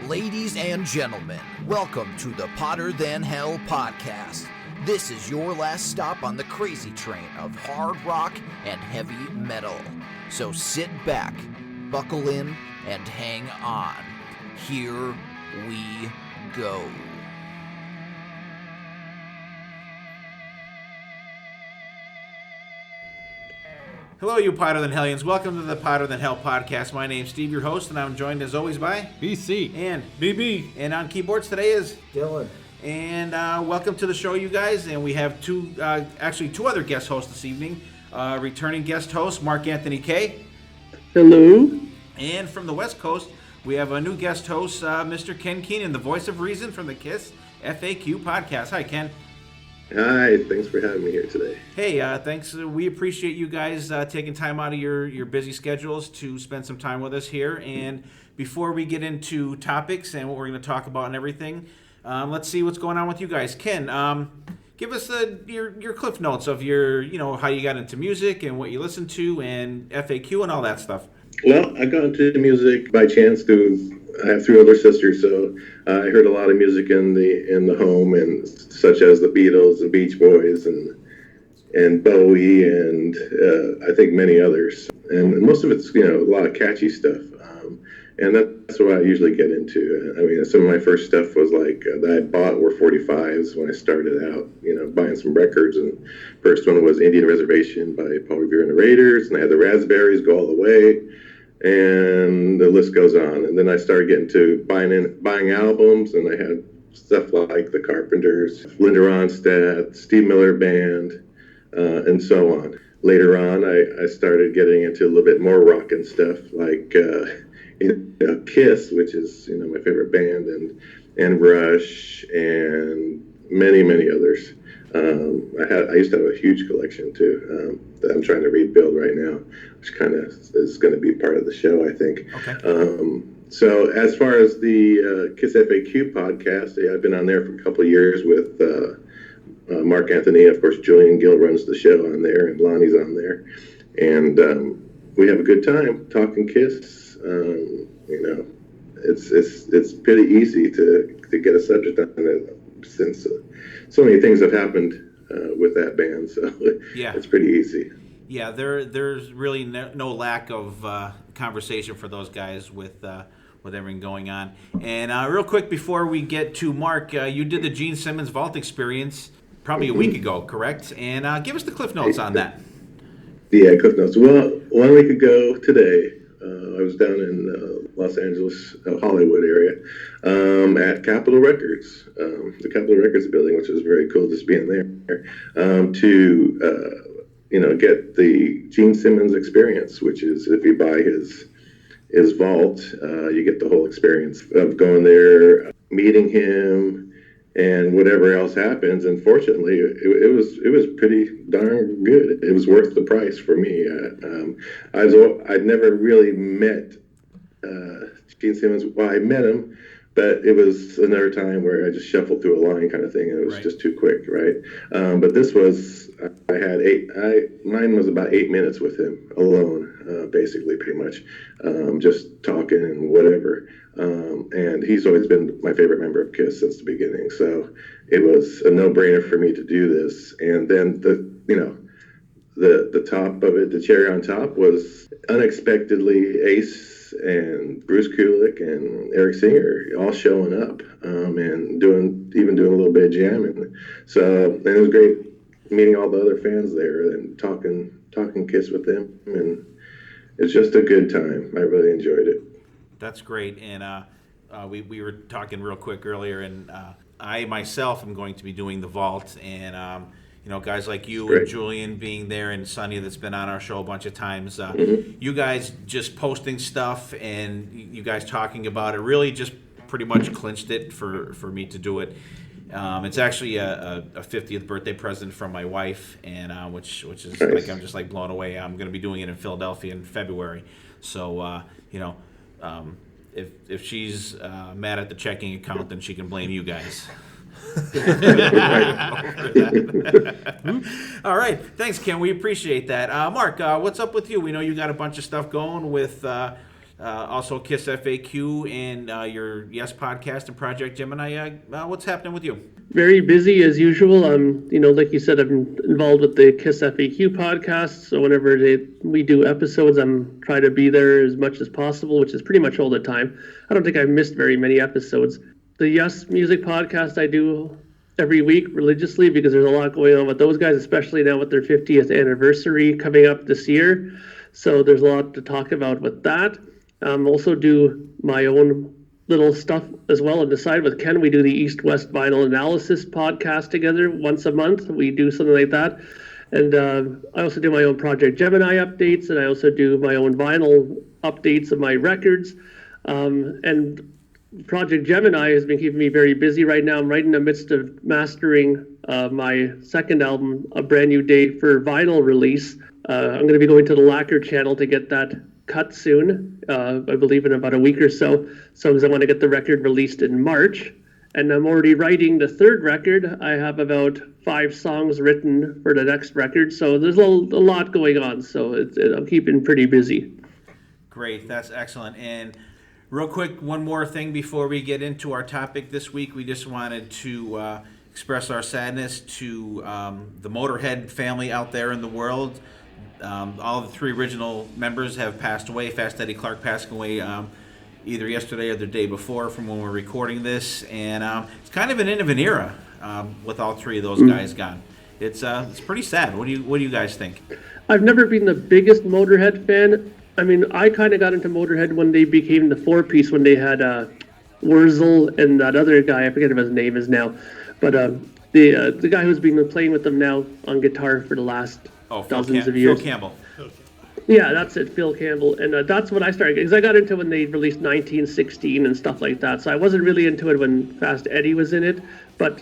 Ladies and gentlemen, welcome to the Hotter Than Hell podcast. This is your last stop on the crazy train of hard rock and heavy metal. So sit back, buckle in, and hang on. Here we go. Hello, you Hotter Than Hellions. Welcome to the Hotter Than Hell podcast. My name's Steve, your host, and I'm joined as always by BC and BB. And on keyboards today is Dylan. And welcome to the show, you guys. And we have two other guest hosts this evening. Returning guest host Mark Anthony K. Hello. And from the West Coast, we have a new guest host, Mr. Ken Keenan, the voice of reason from the KISS FAQ podcast. Hi, Ken. Hi, thanks for having me here today. Hey, thanks. We appreciate you guys taking time out of your busy schedules to spend some time with us here. And before we get into topics and what we're going to talk about and everything, let's see what's going on with you guys. Ken, give us your cliff notes of how you got into music and what you listen to and FAQ and all that stuff. Well, I got into music by chance. I have three older sisters, so I heard a lot of music in the home, and such as the Beatles and Beach Boys and Bowie and I think many others. And most of it's a lot of catchy stuff, and that's what I usually get into. I mean, some of my first stuff was that I bought were 45s when I started out, buying some records. And first one was Indian Reservation by Paul Revere and the Raiders, and I had the Raspberries Go All the Way. And the list goes on. And then I started getting to buying albums, and I had stuff like the Carpenters, Linda Ronstadt, Steve Miller Band, and so on. Later on, I started getting into a little bit more rock and stuff, like KISS, which is my favorite band, and Rush, and many, many others. I used to have a huge collection too that I'm trying to rebuild right now, which kind of is going to be part of the show, I think. Okay. So as far as the KISS FAQ podcast, I've been on there for a couple of years with Mark Anthony. Of course, Julian Gill runs the show on there, and Lonnie's on there, and we have a good time talking KISS. It's pretty easy to get a subject on it since so many things have happened with that band, so yeah, it's pretty easy. Yeah, there's really no lack of conversation for those guys with everything going on. And real quick before we get to Mark, you did the Gene Simmons Vault experience probably a week ago, correct? And give us the Cliff Notes on that. Yeah, Cliff Notes. Well, 1 week ago today, I was down in Los Angeles, Hollywood area, at Capitol Records, the Capitol Records building, which was very cool just being there, to get the Gene Simmons experience, which is if you buy his vault, you get the whole experience of going there, meeting him, and whatever else happens. And fortunately, it was pretty darn good. It was worth the price for me. I'd never really met Gene Simmons. Well, I met him, but it was another time where I just shuffled through a line kind of thing, and it was just too quick, right? But this was, mine was about 8 minutes with him alone, basically, pretty much, just talking and whatever. And he's always been my favorite member of KISS since the beginning, so it was a no-brainer for me to do this. And then the top of it, the cherry on top, was unexpectedly Ace and Bruce Kulick and Eric Singer all showing up, and doing a little bit of jamming. So, and it was great meeting all the other fans there and talking KISS with them, and it's just a good time. I really enjoyed it. That's great. And we were talking real quick earlier, and I myself am going to be doing the vault, and guys like you and Julian being there, and Sonny that's been on our show a bunch of times, you guys just posting stuff and you guys talking about it really just pretty much clinched it for me to do it. It's actually a 50th birthday present from my wife, and which is nice. I'm just blown away. I'm going to be doing it in Philadelphia in February, so if she's mad at the checking account, then she can blame you guys. All right, thanks, Ken. We appreciate that. Mark, what's up with you? We know you got a bunch of stuff going with also Kiss FAQ and your Yes podcast and Project Gemini. What's happening with you? Very busy as usual. Like you said, I'm involved with the Kiss FAQ podcast. So whenever we do episodes, I'm trying to be there as much as possible, which is pretty much all the time. I don't think I've missed very many episodes. The Yes Music podcast I do every week religiously because there's a lot going on with those guys, especially now with their 50th anniversary coming up this year. So there's a lot to talk about with that. Also do my own little stuff as well and decide with Ken. We do the East-West Vinyl Analysis podcast together once a month. We do something like that. And I also do my own Project Gemini updates, and I also do my own vinyl updates of my records. And Project Gemini has been keeping me very busy right now. I'm right in the midst of mastering my second album, A Brand New Day, for vinyl release. I'm going to be going to the Lacquer channel to get that cut soon, I believe in about a week or so. So because I want to get the record released in March. And I'm already writing the third record. I have about 5 songs written for the next record. So there's a lot going on. So I'm keeping pretty busy. Great. That's excellent. And real quick, one more thing before we get into our topic this week. We just wanted to express our sadness to the Motorhead family out there in the world. All the 3 original members have passed away. Fast Eddie Clarke passing away either yesterday or the day before from when we're recording this. And it's kind of an end of an era with all 3 of those guys gone. It's pretty sad. What do you guys think? I've never been the biggest Motorhead fan. I mean, I kind of got into Motorhead when they became the 4-piece, when they had Wurzel and that other guy, I forget what his name is now. But the guy who's been playing with them now on guitar for the last dozens of years. Phil Campbell. Yeah, that's it, Phil Campbell. And that's when I started, because I got into when they released 1916 and stuff like that. So I wasn't really into it when Fast Eddie was in it, but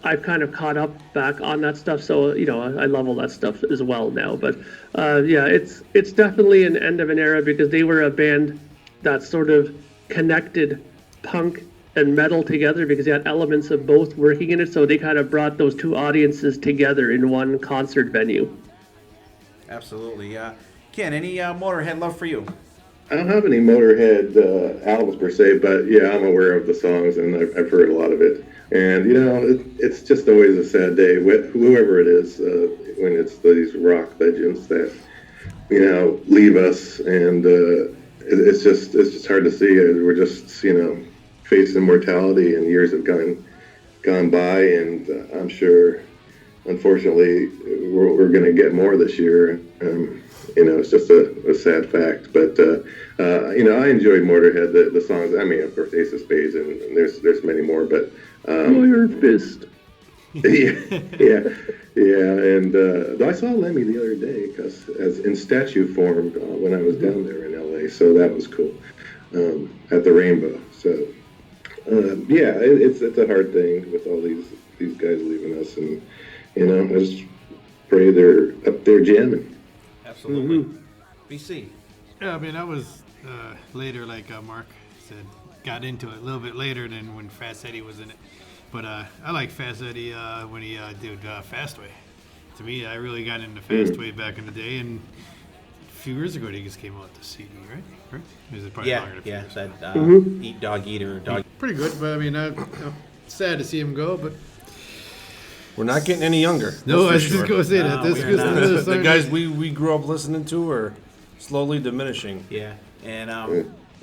I've kind of caught up back on that stuff. So, I love all that stuff as well now. But yeah, it's definitely an end of an era because they were a band that sort of connected punk and metal together because they had elements of both working in it. So they kind of brought those 2 audiences together in one concert venue. Absolutely. Ken, any Motorhead love for you? I don't have any Motorhead albums per se, but yeah, I'm aware of the songs and I've heard a lot of it. And, it's just always a sad day with whoever it is when it's these rock legends that, leave us. And it's just hard to see. We're just, facing mortality and years have gone by. And I'm sure, unfortunately, we're going to get more this year. It's just a sad fact. But, I enjoyed Motorhead, the songs. I mean, of course, Ace of Spades, and there's many more. But Iron Fist. yeah. And I saw Lemmy the other day as in statue form when I was down there in LA. So that was cool at the Rainbow. So, it's a hard thing with all these guys leaving us. And, I just pray they're up there jamming. Absolutely. BC. Yeah, I mean, I was later, like Mark said, got into it a little bit later than when Fast Eddie was in it. But I like Fast Eddie when he did Fastway. To me, I really got into Fastway back in the day, and a few years ago, he just came out the CD, right? Is it probably longer than a few years? That Eat Dog Eater. Dog. Pretty good, but I mean, I'm sad to see him go, but we're not getting any younger. No, I was just going to say that. The guys we grew up listening to are slowly diminishing. Yeah, and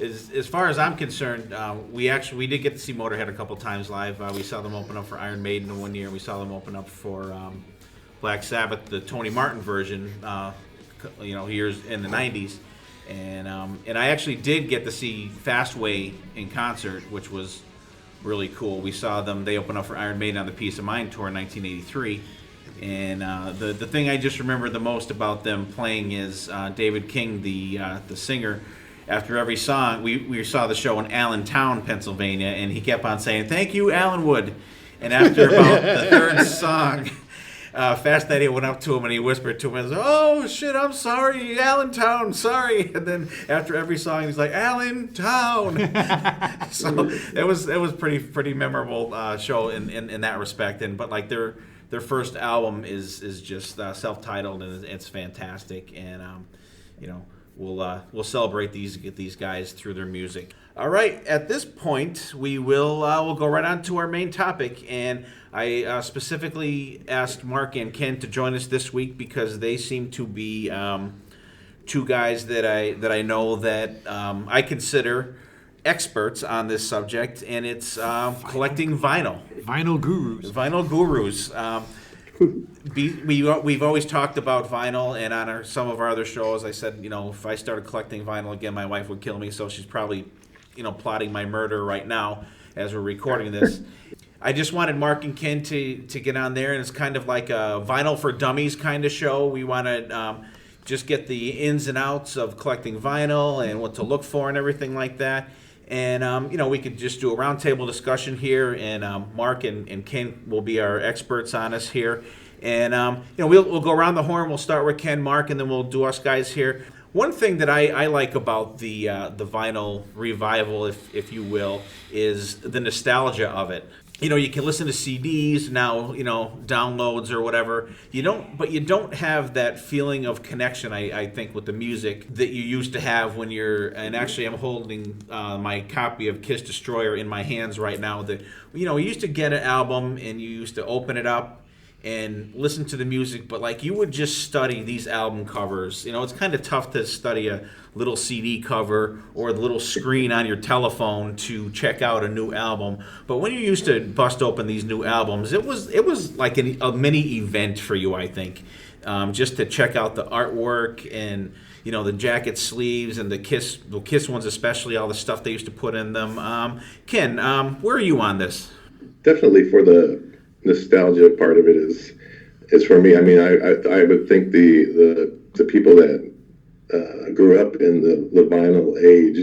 as far as I'm concerned, we did get to see Motorhead a couple times live. We saw them open up for Iron Maiden one year. We saw them open up for Black Sabbath, the Tony Martin version, years in the '90s, and I actually did get to see Fastway in concert, which was really cool. We saw them. They opened up for Iron Maiden on the Peace of Mind tour in 1983. And the thing I just remember the most about them playing is David King, the singer. After every song, we saw the show in Allentown, Pennsylvania, and he kept on saying, "Thank you, Alan Wood." And after about the 3rd song, Fast Eddie went up to him and he whispered to him, "Oh shit, I'm sorry, Allentown, sorry." And then after every song, he's like, "Allentown." So it was pretty memorable show in that respect. But like their first album is just self-titled and it's fantastic. And we'll celebrate these guys through their music. All right, at this point, we'll go right on to our main topic, and I specifically asked Mark and Ken to join us this week because they seem to be two guys that I know that I consider experts on this subject, and it's collecting vinyl. Vinyl gurus. Vinyl gurus. We've always talked about vinyl, and on some of our other shows, I said, if I started collecting vinyl again, my wife would kill me. So she's probably, plotting my murder right now as we're recording this. I just wanted Mark and Ken to get on there, and it's kind of like a vinyl for dummies kind of show. We want to just get the ins and outs of collecting vinyl and what to look for and everything like that. And, we could just do a roundtable discussion here, and Mark and Ken will be our experts on us here. And, we'll go around the horn. We'll start with Ken, Mark, and then we'll do us guys here. One thing that I like about the vinyl revival, if you will, is the nostalgia of it. You can listen to CDs now, downloads or whatever. You don't have that feeling of connection, I think, with the music that you used to have when and actually I'm holding my copy of Kiss Destroyer in my hands right now. You used to get an album and you used to open it up and listen to the music, but you would just study these album covers. It's kind of tough to study a little CD cover or the little screen on your telephone to check out a new album. But when you used to bust open these new albums, it was like a mini event for you, I think, just to check out the artwork and the jacket sleeves and the Kiss ones, especially all the stuff they used to put in them. Ken, where are you on this? Definitely for the nostalgia part of it is for me. I mean, I would think the people that grew up in the vinyl age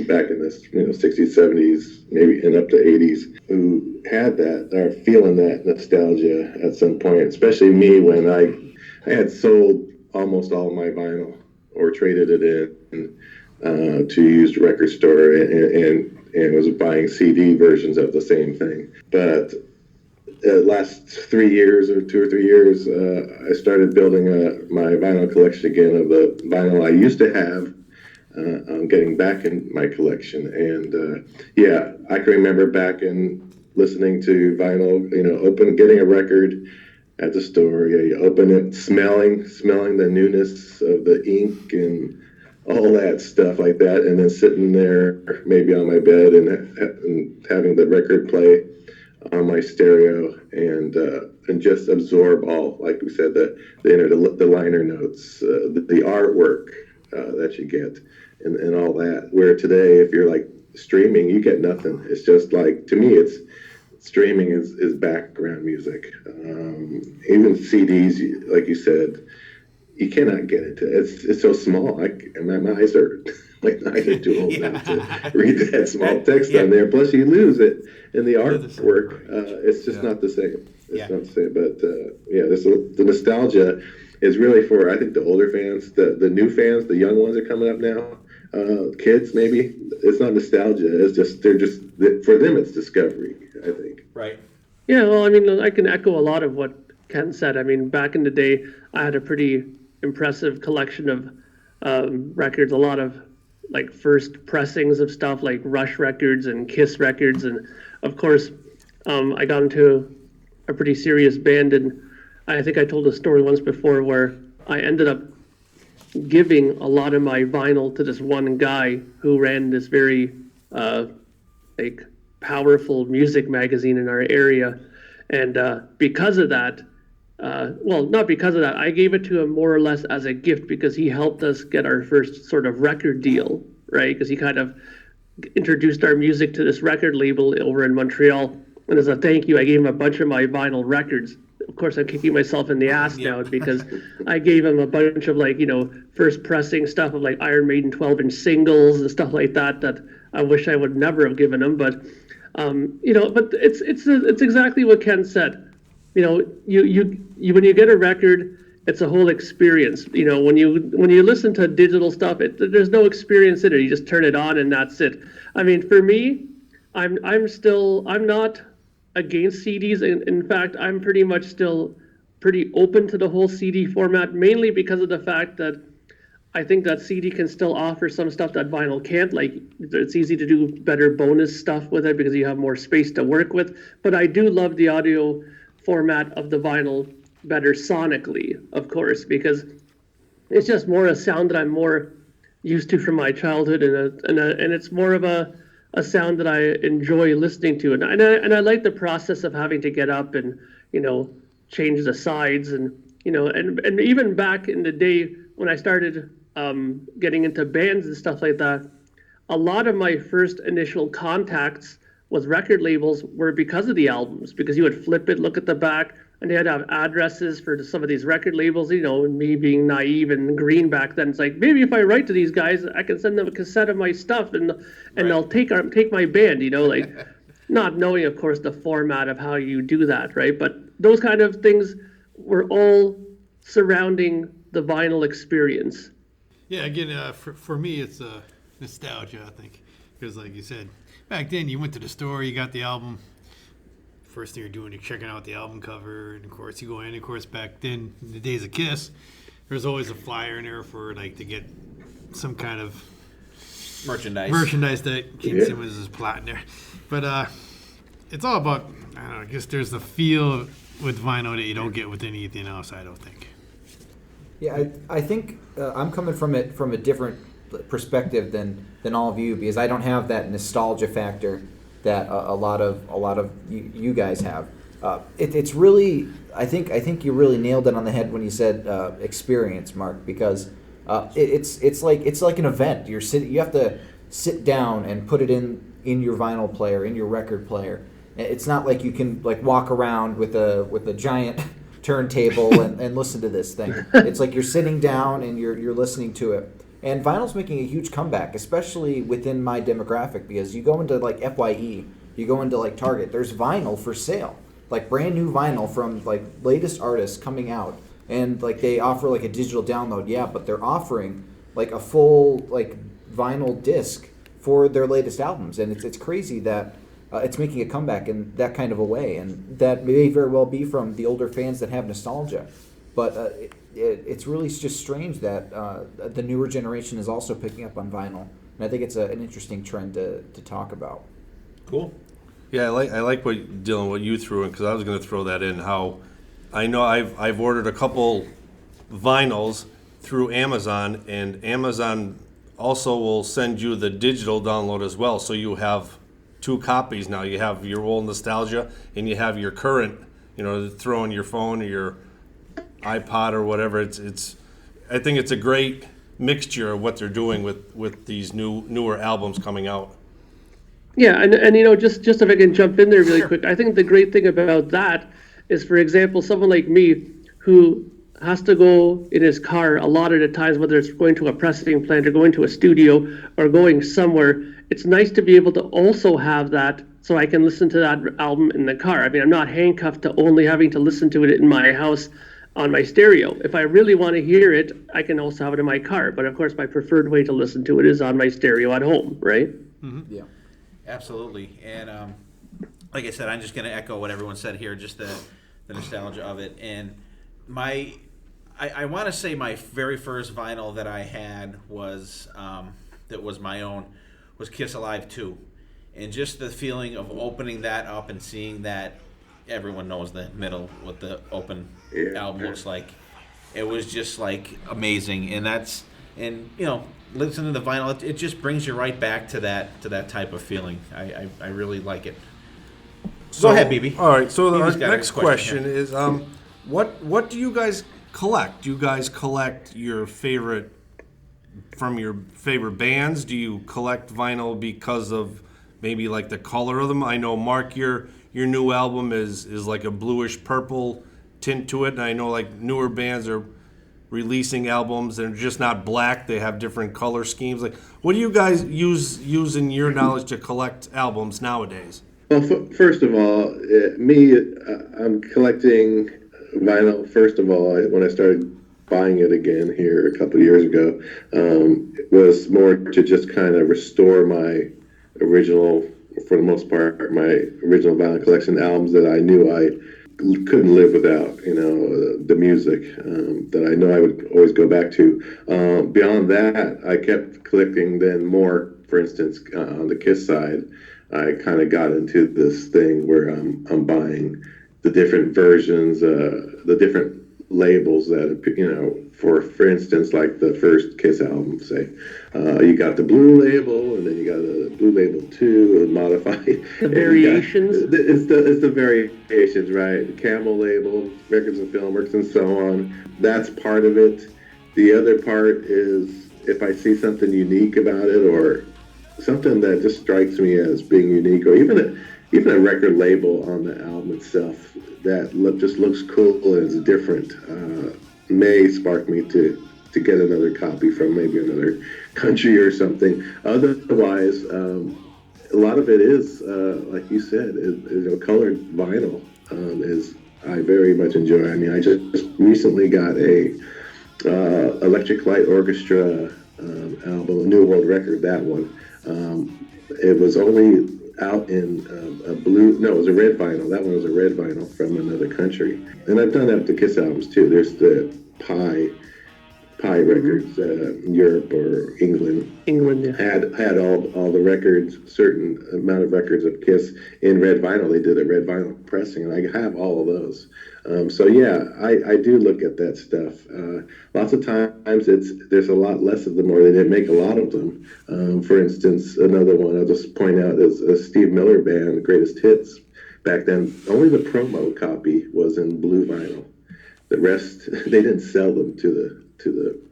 back in the 60s, 70s, maybe and up to 80s, who had that are feeling that nostalgia at some point. Especially me when I had sold almost all of my vinyl or traded it in to used record store and was buying CD versions of the same thing, but last 3 years or 2 or 3 years, I started building my vinyl collection again of the vinyl I used to have. I'm getting back in my collection, and I can remember back in listening to vinyl, getting a record at the store. Yeah, you open it, smelling the newness of the ink and all that stuff like that, and then sitting there maybe on my bed and having the record play on my stereo and just absorb all, like we said, the liner notes, the artwork that you get, and all that. Where today, if you're streaming, you get nothing. It's just to me, it's streaming is background music. Even CDs, like you said, you cannot get it. It's so small. My eyes are too old now to read that small text on there. Plus, you lose it in the artwork. It's just not the same. It's not the same. But the nostalgia is really for, I think, the older fans, the new fans, the young ones are coming up now. Kids, maybe. It's not nostalgia. It's just for them, it's discovery, I think. Right. Yeah, well, I mean, I can echo a lot of what Ken said. I mean, back in the day, I had a pretty impressive collection of records, a lot of first pressings of stuff like Rush records and Kiss records. And of course, I got into a pretty serious band, and I think I told a story once before where I ended up giving a lot of my vinyl to this one guy who ran this very powerful music magazine in our area. And because of that, not because of that, I gave it to him more or less as a gift because he helped us get our first sort of record deal, right? Because he kind of introduced our music to this record label over in Montreal. And as a thank you, I gave him a bunch of my vinyl records. Of course, I'm kicking myself in the ass now because I gave him a bunch of first pressing stuff of Iron Maiden 12-inch singles and stuff like that I wish I would never have given him. But but it's exactly what Ken said. You when you get a record, it's a whole experience. When you listen to digital stuff, there's no experience in it. You just turn it on and that's it. I mean, for me, I'm not against CDs. In fact, I'm pretty much still pretty open to the whole CD format, mainly because of the fact that I think that CD can still offer some stuff that vinyl can't. Like, it's easy to do better bonus stuff with it because you have more space to work with. But I do love the audio format of the vinyl better sonically, of course, because it's just more a sound that I'm more used to from my childhood, and it's more of a sound that I enjoy listening to. And I like the process of having to get up and, change the sides and even back in the day when I started getting into bands and stuff like that, a lot of my first initial contacts with record labels were because of the albums, because you would flip it, look at the back, and they had to have addresses for some of these record labels, and me being naive and green back then. It's like, maybe if I write to these guys, I can send them a cassette of my stuff and they'll take my band, like not knowing, of course, the format of how you do that, right? But those kind of things were all surrounding the vinyl experience. Yeah, again, for me, it's nostalgia, I think. Because like you said, back then you went to the store, you got the album. First thing you're doing, you're checking out the album cover. And, of course, you go in. Of course, back then, in the days of Kiss, there's always a flyer in there for, to get some kind of merchandise that Gene Simmons is plotting there. But it's all about, I guess there's the feel with vinyl that you don't get with anything else, I don't think. Yeah, I think I'm coming from it from a different perspective than all of you, because I don't have that nostalgia factor that a lot of you guys have. It's really, I think you really nailed it on the head when you said experience, Mark, because it's like an event. You have to sit down and put it in your vinyl player, in your record player. It's not like you can walk around with a giant turntable and listen to this thing. It's like you're sitting down and you're listening to it. And vinyl's making a huge comeback, especially within my demographic, because you go into FYE, you go into Target, there's vinyl for sale, brand new vinyl from latest artists coming out, and they offer a digital download, but they're offering a full vinyl disc for their latest albums, and it's crazy that it's making a comeback in that kind of a way, and that may very well be from the older fans that have nostalgia, but it's really just strange that the newer generation is also picking up on vinyl, and I think it's an interesting trend to talk about. Cool. Yeah, I like what Dylan, what you threw in, because I was going to throw that in. How I know I've ordered a couple vinyls through Amazon, and Amazon also will send you the digital download as well, so you have two copies now. You have your old nostalgia, and you have your current, throw in your phone or your iPod or whatever. It's I think it's a great mixture of what they're doing with these newer albums coming out. Yeah, and just if I can jump in there really quick, I think the great thing about that is, for example, someone like me who has to go in his car a lot of the times, whether it's going to a pressing plant or going to a studio or going somewhere, it's nice to be able to also have that so I can listen to that album in the car. I mean, I'm not handcuffed to only having to listen to it in my house on my stereo. If I really want to hear it, I can also have it in my car. But of course, my preferred way to listen to it is on my stereo at home, right? Mm-hmm. Yeah. Absolutely. And like I said, I'm just going to echo what everyone said here, just the nostalgia of it. And I want to say my very first vinyl that I had was, that was my own, was Kiss Alive 2. And just the feeling of opening that up and seeing that, everyone knows the middle, what the open album looks like. It was just amazing. And listening to the vinyl, it just brings you right back to that type of feeling. I really like it. So, go ahead, BB. All right. So our BB's got a next question is, what do you guys collect? Do you guys collect your favorite bands? Do you collect vinyl because of maybe the color of them? I know, Mark, your new album is like a bluish purple tint to it, and I know newer bands are releasing albums and just not black, they have different color schemes. What do you guys use in your knowledge to collect albums nowadays? Well, first of all, I'm collecting vinyl. First of all, when I started buying it again here a couple of years ago, it was more to just kind of restore my original, for the most part, my original vinyl collection albums that I knew I couldn't live without, the music that I know I would always go back to. Beyond that, I kept collecting then more. For instance, on the Kiss side, I kind of got into this thing where I'm buying the different versions, the different labels that, for instance, like the first Kiss album, say, you got the blue label, and then you got the blue label 2, and modified. The variations? It's the variations, right? The Camel label, Records and Filmworks, and so on. That's part of it. The other part is if I see something unique about it, or something that just strikes me as being unique, or even a record label on the album itself that just looks cool and is different, may spark me to get another copy from maybe another country or something. Otherwise, a lot of it is, like you said, colored vinyl is I very much enjoy. I mean, I just recently got a Electric Light Orchestra album, a New World record, that one. It was only out in it was a red vinyl. That one was a red vinyl from another country. And I've done that with the Kiss albums too. There's the Pie records, Europe or England. England, yeah. Had all the records, certain amount of records of Kiss in red vinyl. They did a red vinyl pressing, and I have all of those. So yeah, I do look at that stuff. Lots of times there's a lot less of them, or they didn't make a lot of them. For instance, another one I'll just point out is a Steve Miller Band, Greatest Hits. Back then, only the promo copy was in blue vinyl. The rest, they didn't sell them to the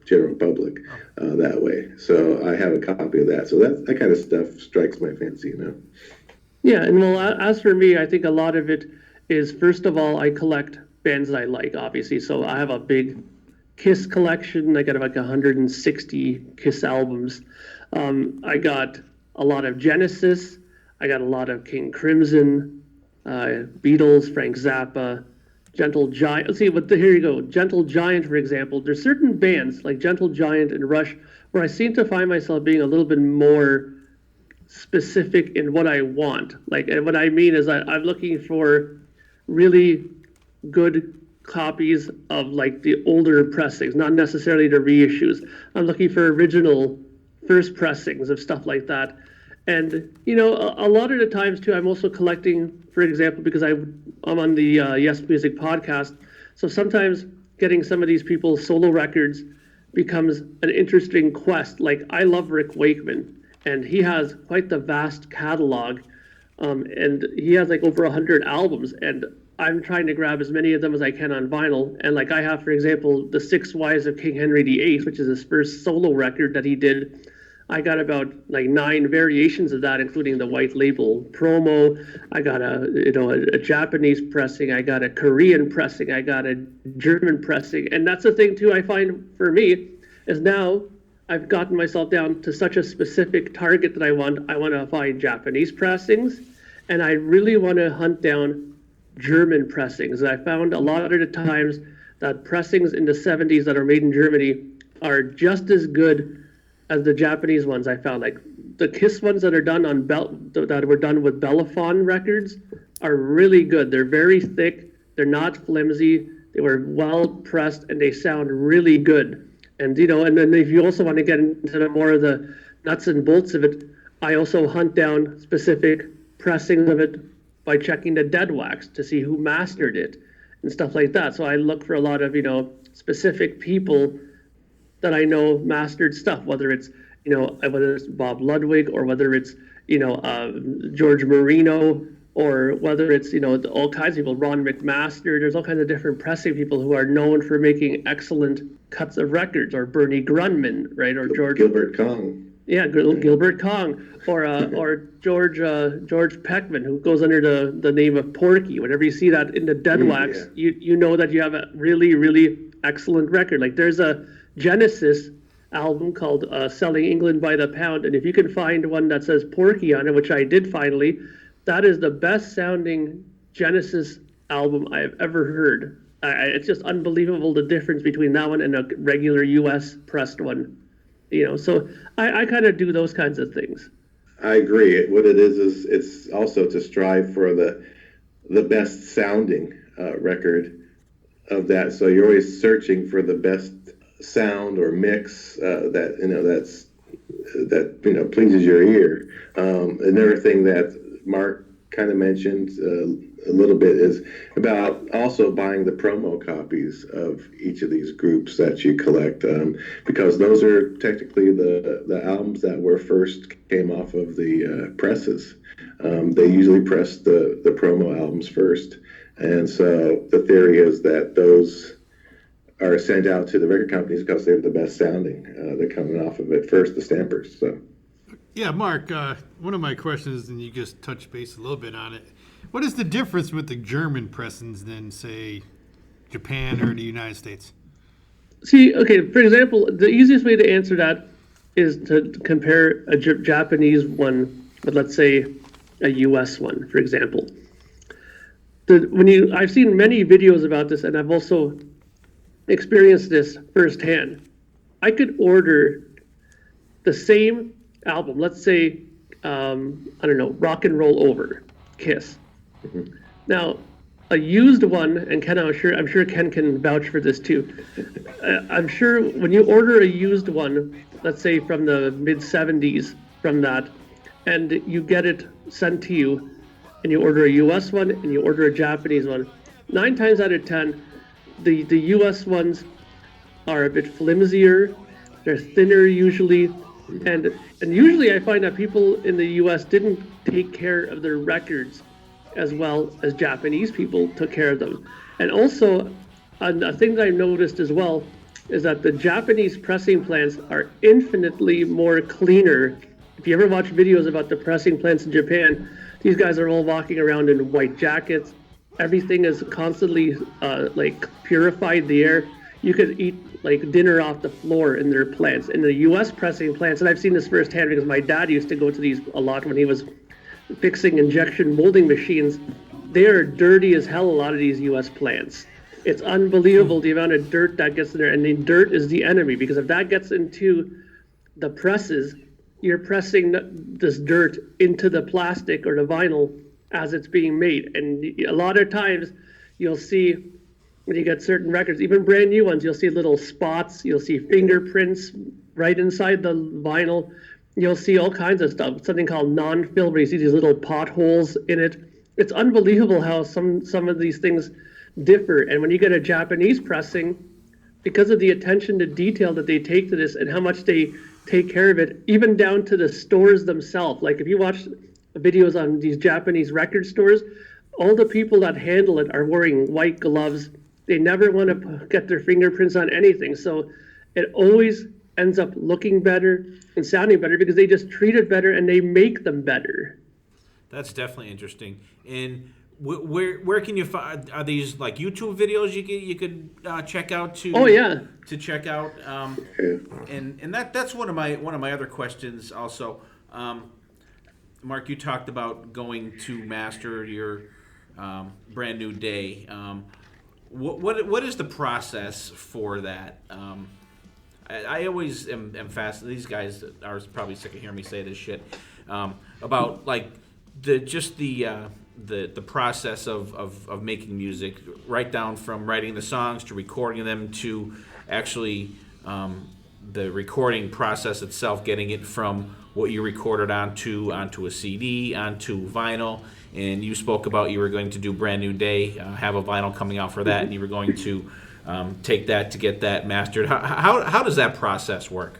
general public that way. So I have a copy of that. So that kind of stuff strikes my fancy, Yeah, and well, as for me, I think a lot of it is, first of all, I collect bands that I like, obviously. So I have a big Kiss collection. I got like 160 Kiss albums. I got a lot of Genesis. I got a lot of King Crimson, Beatles, Frank Zappa, Gentle Giant. Let's see, but here you go. Gentle Giant, for example. There's certain bands like Gentle Giant and Rush where I seem to find myself being a little bit more specific in what I want. And what I mean is I'm looking for really good copies of like the older pressings, not necessarily the reissues. I'm looking for original first pressings of stuff like that. And, a lot of the times, too, I'm also collecting, for example, because I'm on the Yes Music podcast. So sometimes getting some of these people's solo records becomes an interesting quest. Like, I love Rick Wakeman, and he has quite the vast catalog. And he has like over 100 albums. And I'm trying to grab as many of them as I can on vinyl. And like I have, for example, The 6 Wives of King Henry VIII, which is his first solo record that he did. I got about like 9 variations of that, including the white label promo. I got a Japanese pressing. I got a Korean pressing. I got a German pressing. And that's the thing too, I find for me, is now I've gotten myself down to such a specific target that I want to find Japanese pressings, and I really want to hunt down German pressings. I found a lot of the times that pressings in the 70s that are made in Germany are just as good as the Japanese ones. I found like the Kiss ones that are done on that were done with Bellafon records are really good. They're very thick. They're not flimsy. They were well pressed, and they sound really good. And and then if you also want to get into more of the nuts and bolts of it, I also hunt down specific pressings of it by checking the dead wax to see who mastered it and stuff like that. So I look for a lot of specific people that I know mastered stuff, whether it's Bob Ludwig, or whether it's George Marino, or whether it's all kinds of people, Ron McMaster. There's all kinds of different pressing people who are known for making excellent cuts of records, or Bernie Grunman, right, or George Gilbert Kong. Yeah, Gilbert Kong, or George Peckman, who goes under the name of Porky. Whenever you see that in the dead wax, you know that you have a really, really excellent record. Like there's a Genesis album called Selling England by the Pound, and if you can find one that says Porky on it, which I did finally, that is the best sounding Genesis album I have ever heard. It's just unbelievable the difference between that one and a regular US pressed one. So I kind of do those kinds of things. I agree. What it is it's also to strive for the best sounding record of that. So you're always searching for the best sound or mix that pleases your ear. Another thing that Mark kind of mentioned a little bit is about also buying the promo copies of each of these groups that you collect, because those are technically the albums that were first came off of the presses. They usually press the promo albums first, and so the theory is that those are sent out to the record companies because they're the best sounding. They're coming off of it first, the stampers. So. Yeah, Mark, one of my questions, and you just touched base a little bit on it. What is the difference with the German pressings than, say, Japan or the United States? See, okay, for example, the easiest way to answer that is to compare a Japanese one with, let's say, a US one, for example. I've seen many videos about this, and I've also experienced this firsthand. I could order the same album, let's say, Rock and Roll Over, Kiss. Mm-hmm. Now, a used one, and Ken, I'm sure Ken can vouch for this too. I'm sure when you order a used one, let's say from the mid 70s, from that, and you get it sent to you, and you order a US one and you order a Japanese one, 9 times out of 10, the US ones are a bit flimsier, they're thinner usually, and usually I find that people in the US didn't take care of their records as well as Japanese people took care of them. And also, a thing that I noticed as well is that the Japanese pressing plants are infinitely more cleaner. If you ever watch videos about the pressing plants in Japan, these guys are all walking around in white jackets. Everything is constantly purified, the air. You could eat dinner off the floor in their plants. In the U.S. pressing plants, and I've seen this firsthand because my dad used to go to these a lot when he was fixing injection molding machines. They are dirty as hell, a lot of these U.S. plants. It's unbelievable the amount of dirt that gets in there, and the dirt is the enemy, because if that gets into the presses, you're pressing this dirt into the plastic or the vinyl as it's being made. And a lot of times you'll see, when you get certain records, even brand new ones, you'll see little spots, you'll see fingerprints right inside the vinyl. You'll see all kinds of stuff, something called non-film, where you see these little potholes in it. It's unbelievable how some of these things differ. And when you get a Japanese pressing, because of the attention to detail that they take to this and how much they take care of it, even down to the stores themselves. Like if you watch videos on these Japanese record stores, all the people that handle it are wearing white gloves. They never want to get their fingerprints on anything. So it always ends up looking better and sounding better because they just treat it better and they make them better. That's definitely interesting. And where can you find, are these like YouTube videos you could check out to? Oh yeah. To check out, and that's one of my other questions also. Mark, you talked about going to master your Brand New Day. What is the process for that? I always am fascinated. These guys are probably sick of hearing me say this shit about like the process of making music, right down from writing the songs to recording them to actually the recording process itself, getting it from what you recorded onto a CD, onto vinyl. And you spoke about you were going to do Brand New Day, have a vinyl coming out for that, and you were going to take that to get that mastered. How does that process work?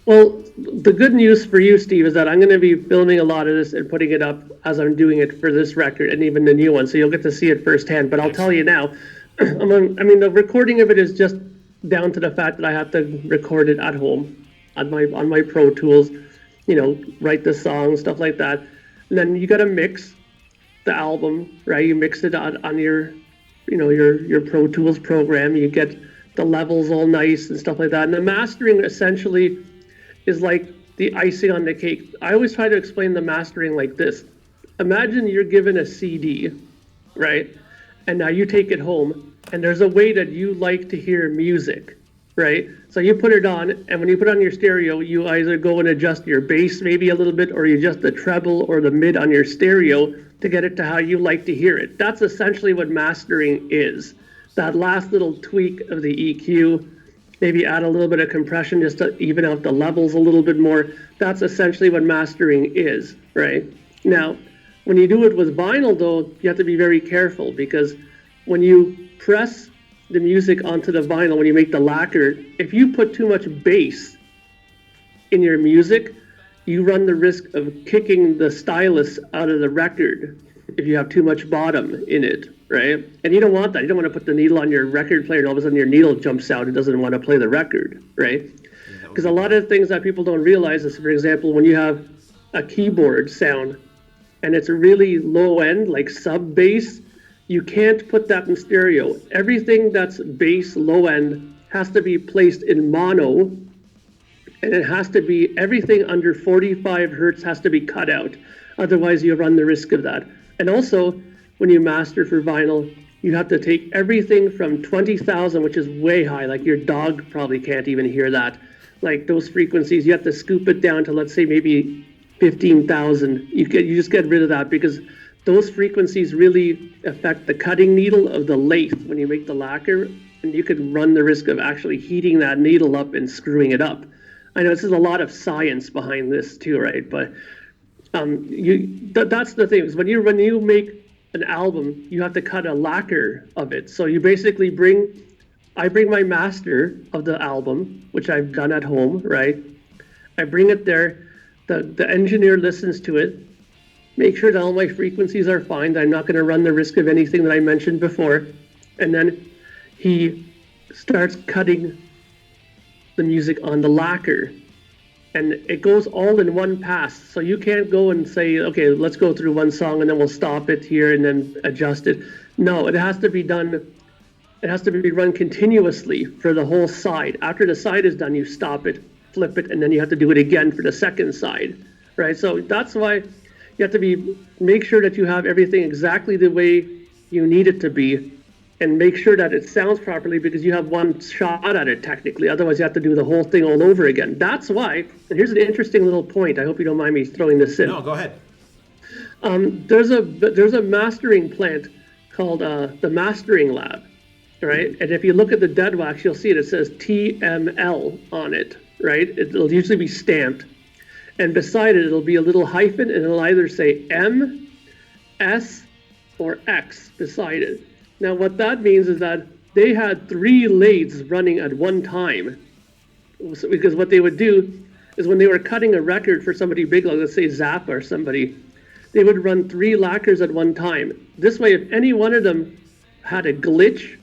Well, the good news for you, Steve, is that I'm going to be filming a lot of this and putting it up as I'm doing it for this record and even the new one, so you'll get to see it firsthand. But I'll tell you now, the recording of it is just down to the fact that I have to record it at home on my Pro Tools, write the songs, stuff like that. And then you got to mix the album, right? You mix it on your Pro Tools program. You get the levels all nice and stuff like that. And the mastering essentially is like the icing on the cake. I always try to explain the mastering like this. Imagine you're given a CD, right? And now you take it home, and there's a way that you like to hear music. right? So you put it on, and when you put it on your stereo, you either go and adjust your bass maybe a little bit, or you adjust the treble or the mid on your stereo to get it to how you like to hear it. That's essentially what mastering is. That last little tweak of the EQ, maybe add a little bit of compression just to even out the levels a little bit more. That's essentially what mastering is, right? Now, when you do it with vinyl, though, you have to be very careful, because when you press the music onto the vinyl, when you make the lacquer, if you put too much bass in your music, you run the risk of kicking the stylus out of the record if you have too much bottom in it, right? And you don't want that. You don't want to put the needle on your record player and all of a sudden your needle jumps out and doesn't want to play the record, right? Because a lot of things that people don't realize is, for example, when you have a keyboard sound and it's a really low end, like sub bass, you can't put that in stereo. Everything that's bass low end has to be placed in mono, and it has to be, everything under 45 hertz has to be cut out. Otherwise, you run the risk of that. And also, when you master for vinyl, you have to take everything from 20,000, which is way high, like your dog probably can't even hear that. Like those frequencies, you have to scoop it down to, let's say, maybe 15,000. You just get rid of that, because those frequencies really affect the cutting needle of the lathe when you make the lacquer, and you could run the risk of actually heating that needle up and screwing it up. I know this is a lot of science behind this too, right? But that's the thing, is when you make an album, you have to cut a lacquer of it. So you basically I bring my master of the album, which I've done at home, right? I bring it there, the engineer listens to it, make sure that all my frequencies are fine, that I'm not going to run the risk of anything that I mentioned before, and then he starts cutting the music on the lacquer. And it goes all in one pass, so you can't go and say, okay, let's go through one song and then we'll stop it here and then adjust it. No, it has to be done, it has to be run continuously for the whole side. After the side is done, you stop it, flip it, and then you have to do it again for the second side, right? So that's why you have to make sure that you have everything exactly the way you need it to be, and make sure that it sounds properly, because you have one shot at it technically. Otherwise, you have to do the whole thing all over again. That's why, and here's an interesting little point. I hope you don't mind me throwing this in. No, go ahead. There's a mastering plant called the Mastering Lab, right? And if you look at the dead wax, you'll see it says TML on it, right? It'll usually be stamped. And beside it, it'll be a little hyphen, and it'll either say M, S, or X beside it. Now, what that means is that they had 3 lathes running at one time. Because what they would do is, when they were cutting a record for somebody big, like let's say Zappa or somebody, they would run 3 lacquers at one time. This way, if any one of them had a glitch,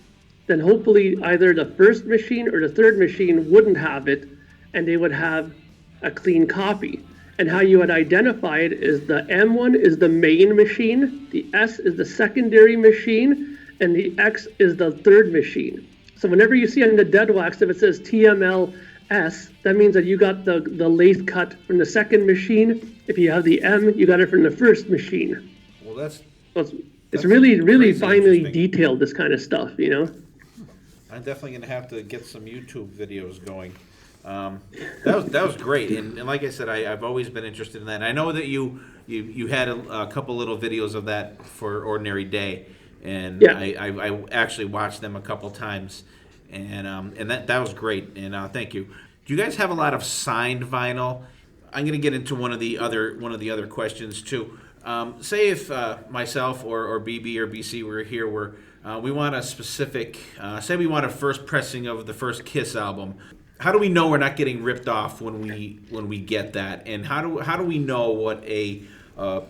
then hopefully either the first machine or the third machine wouldn't have it, and they would have a clean copy. And how you would identify it is the M1 is the main machine, the S is the secondary machine, and the X is the third machine. So whenever you see on the dead wax, if it says TMLS, that means that you got the lathe cut from the second machine. If you have the M, you got it from the first machine. Well, that's really finely detailed, this kind of stuff, you know? I'm definitely going to have to get some YouTube videos going. That was great, and like I said, I've always been interested in that. And I know that you had a couple little videos of that for Ordinary Day, and yeah. I actually watched them a couple times, and that was great. And thank you. Do you guys have a lot of signed vinyl? I'm going to get into one of the other questions too. Say if myself or BB or BC were here, we want a specific. Say we want a first pressing of the first Kiss album. How do we know we're not getting ripped off when we get that? And how do we know what a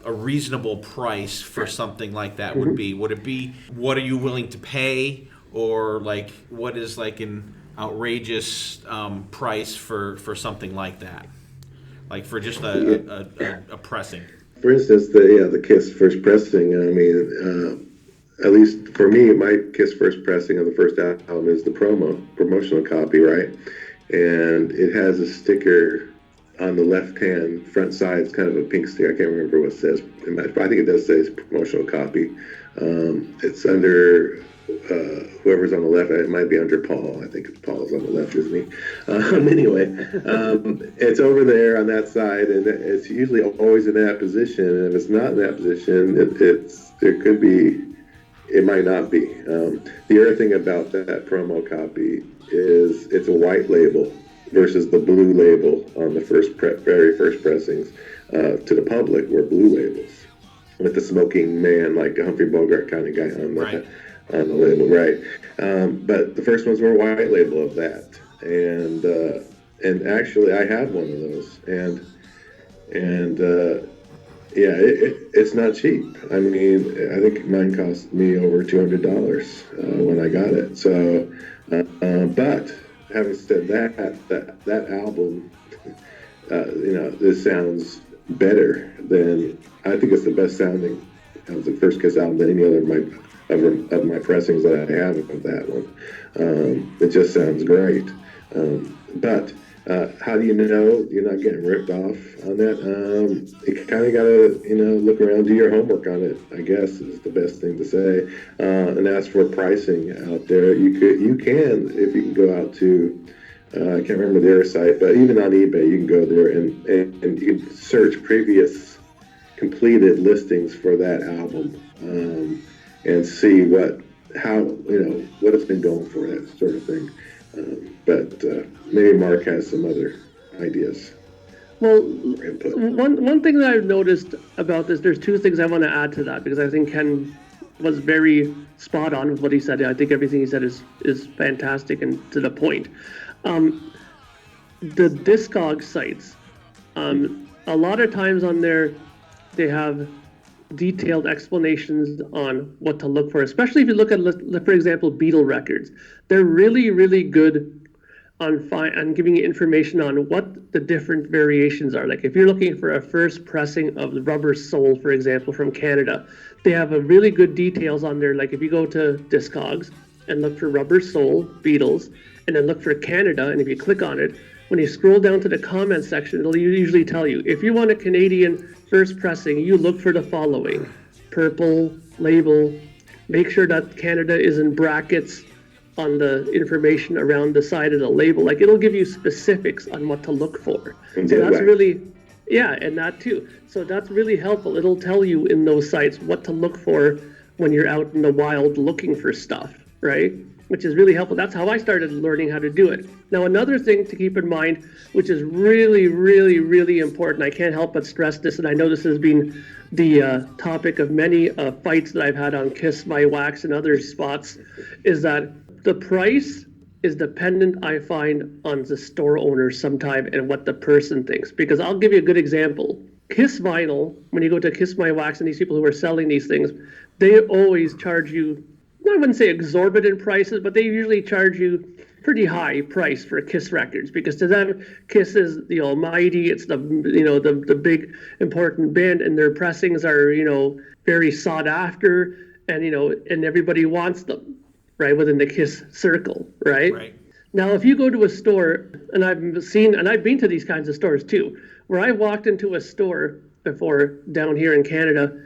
reasonable price for something like that would be? Would it be, what are you willing to pay, or like what is like an outrageous price for something like that? Like for just a pressing. For instance, the Kiss first pressing. I mean, at least for me, my Kiss first pressing of the first album is the promotional copy, right? And it has a sticker on the left-hand front side. It's kind of a pink sticker. I can't remember what it says. I think it does say it's promotional copy. It's under whoever's on the left. It might be under Paul. I think Paul's on the left, isn't he? Anyway, it's over there on that side, and it's usually always in that position. And if it's not in that position, it might not be. The other thing about that promo copy is it's a white label versus the blue label on the very first pressings. To the public were blue labels with the smoking man, like a Humphrey Bogart kind of guy on the label, right? But the first ones were a white label of that, and actually I had one of those, and yeah, it's not cheap. I mean, I think mine cost me over $200 when I got it. So, but having said that album, this sounds better than, I think it's the best sounding of the First Kiss album than any other of my pressings that I have of that one. It just sounds great. But how do you know you're not getting ripped off on that? You kind of got to, look around, do your homework on it, I guess is the best thing to say. And as for pricing out there, you can, if you can go out to, I can't remember their site, but even on eBay, you can go there and you can search previous completed listings for that album and see what it's been going for, that sort of thing. But maybe Mark has some other ideas. Well, one thing that I've noticed about this, there's two things I want to add to that, because I think Ken was very spot on with what he said. I think everything he said is fantastic and to the point. The Discog sites, a lot of times on there, they have detailed explanations on what to look for, especially if you look at, for example, Beatle records. They're really, really good on giving you information on what the different variations are. Like if you're looking for a first pressing of the Rubber Soul, for example, from Canada, they have a really good details on there. Like if you go to Discogs and look for Rubber Soul, Beatles, and then look for Canada, and if you click on it, when you scroll down to the comment section, it'll usually tell you, if you want a Canadian first pressing, you look for the following: purple label, make sure that Canada is in brackets on the information around the side of the label. Like it'll give you specifics on what to look for. So that's really, and that too. So that's really helpful. It'll tell you in those sites what to look for when you're out in the wild looking for stuff, right? Which is really helpful. That's how I started learning how to do it. Now, another thing to keep in mind, which is really, really, really important, I can't help but stress this, and I know this has been the topic of many fights that I've had on Kiss My Wax and other spots, is that the price is dependent, I find, on the store owner sometime and what the person thinks. Because I'll give you a good example. Kiss Vinyl, when you go to Kiss My Wax and these people who are selling these things, they always charge you, I wouldn't say exorbitant prices, but they usually charge you pretty high price for Kiss records, because to them, Kiss is the almighty. It's the big important band, and their pressings are very sought after, and everybody wants them, right, within the Kiss circle, right? Right. Now, if you go to a store, and I've been to these kinds of stores too, where I walked into a store before down here in Canada,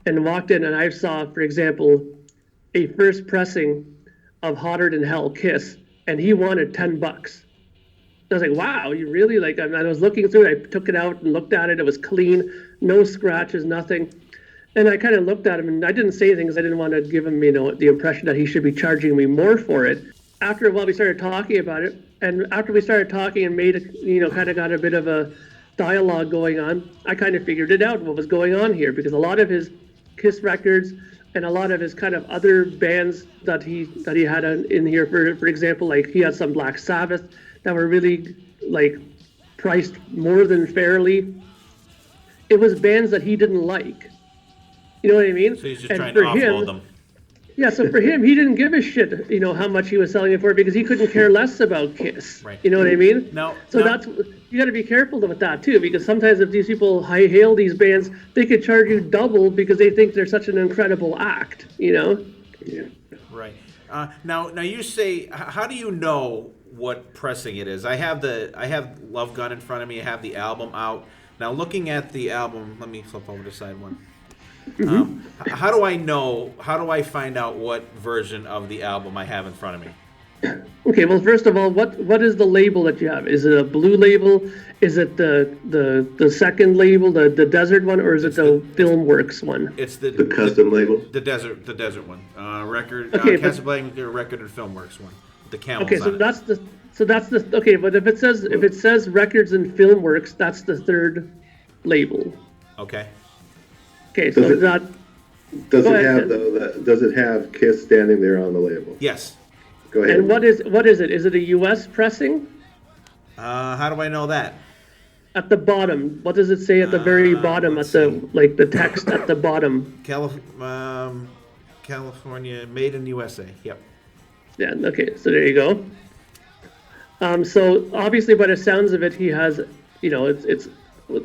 and walked in and I saw, for example, a first pressing of Hotter Than Hell Kiss, and he wanted $10. I was like, wow, you really? Like, I was looking through it, I took it out and looked at it, it was clean, no scratches, nothing. And I kind of looked at him, and I didn't say anything because I didn't want to give him, the impression that he should be charging me more for it. After a while, we started talking about it, and after we started talking and kind of got a bit of a dialogue going on, I kind of figured it out, what was going on here, because a lot of his Kiss records and a lot of his kind of other bands that he had in here, for example, like he had some Black Sabbath that were really like priced more than fairly. It was bands that he didn't like. You know what I mean? So he's just trying to offload them. Yeah, so for him, he didn't give a shit, how much he was selling it for, because he couldn't care less about Kiss. Right. You know what I mean? That's, you got to be careful with that too, because sometimes if these people hail these bands, they could charge you double because they think they're such an incredible act. Yeah. Right. Now you say, how do you know what pressing it is? I have Love Gun in front of me. I have the album out. Now looking at the album, let me flip over to side one. How do I know? How do I find out what version of the album I have in front of me? Okay, well, first of all, what is the label that you have? Is it a blue label? Is it the second label, the desert one, or is it the Filmworks one? It's the custom label. The desert one. Record. Okay, Casablanca record and Filmworks one. The camels. Okay, so on that's the okay. But if it says records and Filmworks, that's the third label. Okay. Okay, so that. Does Go it ahead, have Ken. does it have Kiss standing there on the label? Yes. Go ahead. And what is it? Is it a U.S. pressing? How do I know that? At the bottom, what does it say at the very bottom? Let's The text at the bottom. California, made in USA. Yep. Yeah. Okay. So there you go. So obviously, by the sounds of it, he has, it's,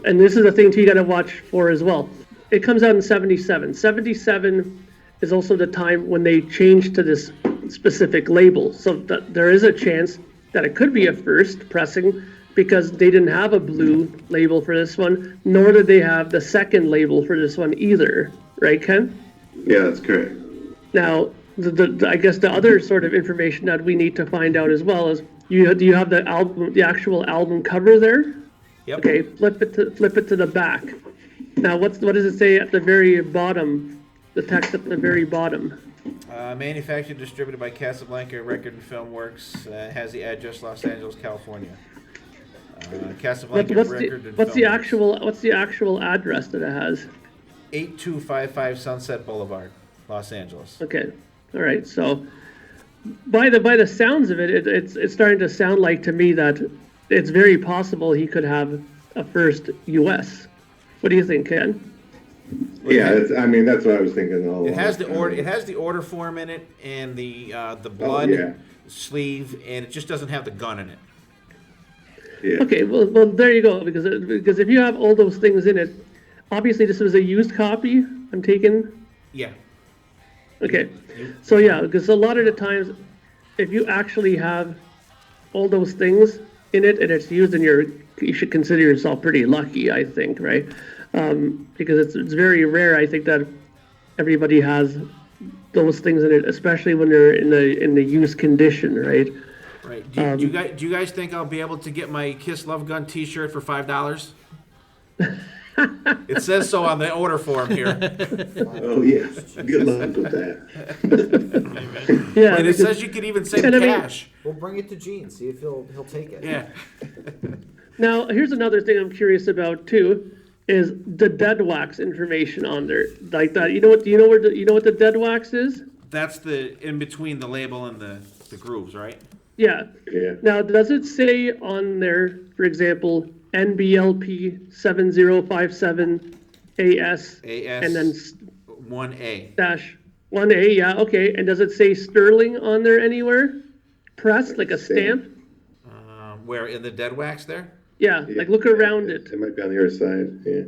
and this is the thing you got to watch for as well. It comes out in 77. 77 is also the time when they changed to this specific label. So there is a chance that it could be a first pressing because they didn't have a blue label for this one, nor did they have the second label for this one either. Right, Ken? Yeah, that's correct. Now, I guess the other sort of information that we need to find out as well is do you have the actual album cover there? Yep. Okay, flip it to the back. Now, what does it say at the very bottom? The text at the very bottom. Manufactured and distributed by Casablanca Record and Film Works. Has the address Los Angeles, California. Casablanca Record and What's Film the actual address that it has? 8255 Sunset Boulevard, Los Angeles. Okay, all right. So by the sounds of it, it's starting to sound like to me that it's very possible he could have a first U.S. What do you think, Ken? Yeah, that's what I was thinking all along. It has the order. It has the order form in it and the blood sleeve, and it just doesn't have the gun in it. Yeah. Okay, well, there you go. Because if you have all those things in it, obviously this was a used copy. I'm taking. Yeah. Okay, so yeah, because a lot of the times, if you actually have all those things in it and it's used, and you should consider yourself pretty lucky, I think, right? Because it's very rare, I think, that everybody has those things in it, especially when they're in the used condition, right? Right. Do you guys think I'll be able to get my Kiss Love Gun T-shirt for $5? It says so on the order form here. Oh yeah. Good luck with that. Yeah, And it says you can even send And I mean- cash. We'll bring it to Gene, see if he'll take it. Yeah. Now, here's another thing I'm curious about too, is the dead wax information on there, like that. You know what the dead wax is? That's the in between the label and the grooves, right? Yeah. Yeah. Now, does it say on there, for example, NBLP 7057 AS, and then 1A. dash 1A? Yeah, okay. And does it say Sterling on there anywhere? Pressed like a stamp? Where in the dead wax there? Yeah, like look around it. It might be on the other side. Yeah.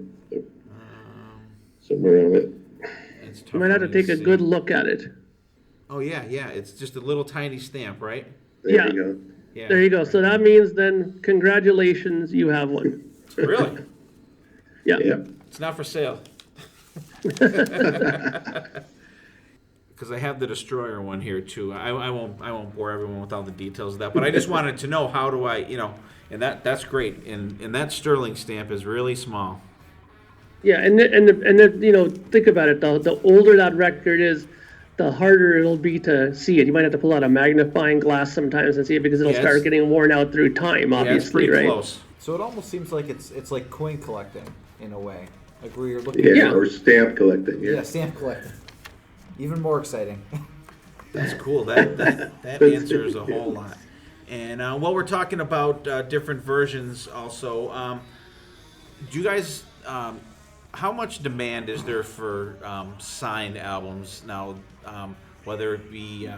Somewhere around it. It's tough You might have to for me take a see. good look at it. Oh yeah. It's just a little tiny stamp, right? There Yeah. you go. Yeah. There you go. So that means then, congratulations, you have one. Really? Yeah. Yeah. It's not for sale. Because I have the Destroyer one here too. I won't bore everyone with all the details of that, but I just wanted to know how do I, and that's great. And that Sterling stamp is really small. Yeah, and think about it. The older that record is, the harder it'll be to see it. You might have to pull out a magnifying glass sometimes and see it because it'll Yeah, start getting worn out through time. Yeah, it's Obviously, pretty right? close. So it almost seems like it's like coin collecting in a way. Like where you're looking Yeah. Yeah. Or stamp collecting. yeah, Yeah. stamp collecting. Even more exciting. That's cool. That answers a whole lot. And while we're talking about different versions, also, do you guys? How much demand is there for signed albums now? Whether it be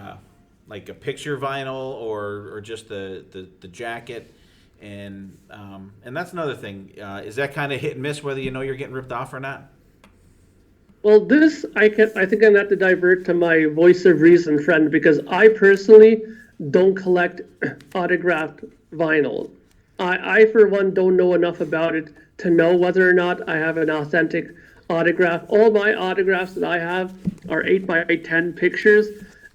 like a picture vinyl or just the jacket, and that's another thing. Is that kind of hit and miss whether you're getting ripped off or not? Well, this I think I'm going to have to divert to my voice of reason friend because I personally don't collect autographed vinyl. I for one don't know enough about it to know whether or not I have an authentic autograph. All my autographs that I have are 8x10 pictures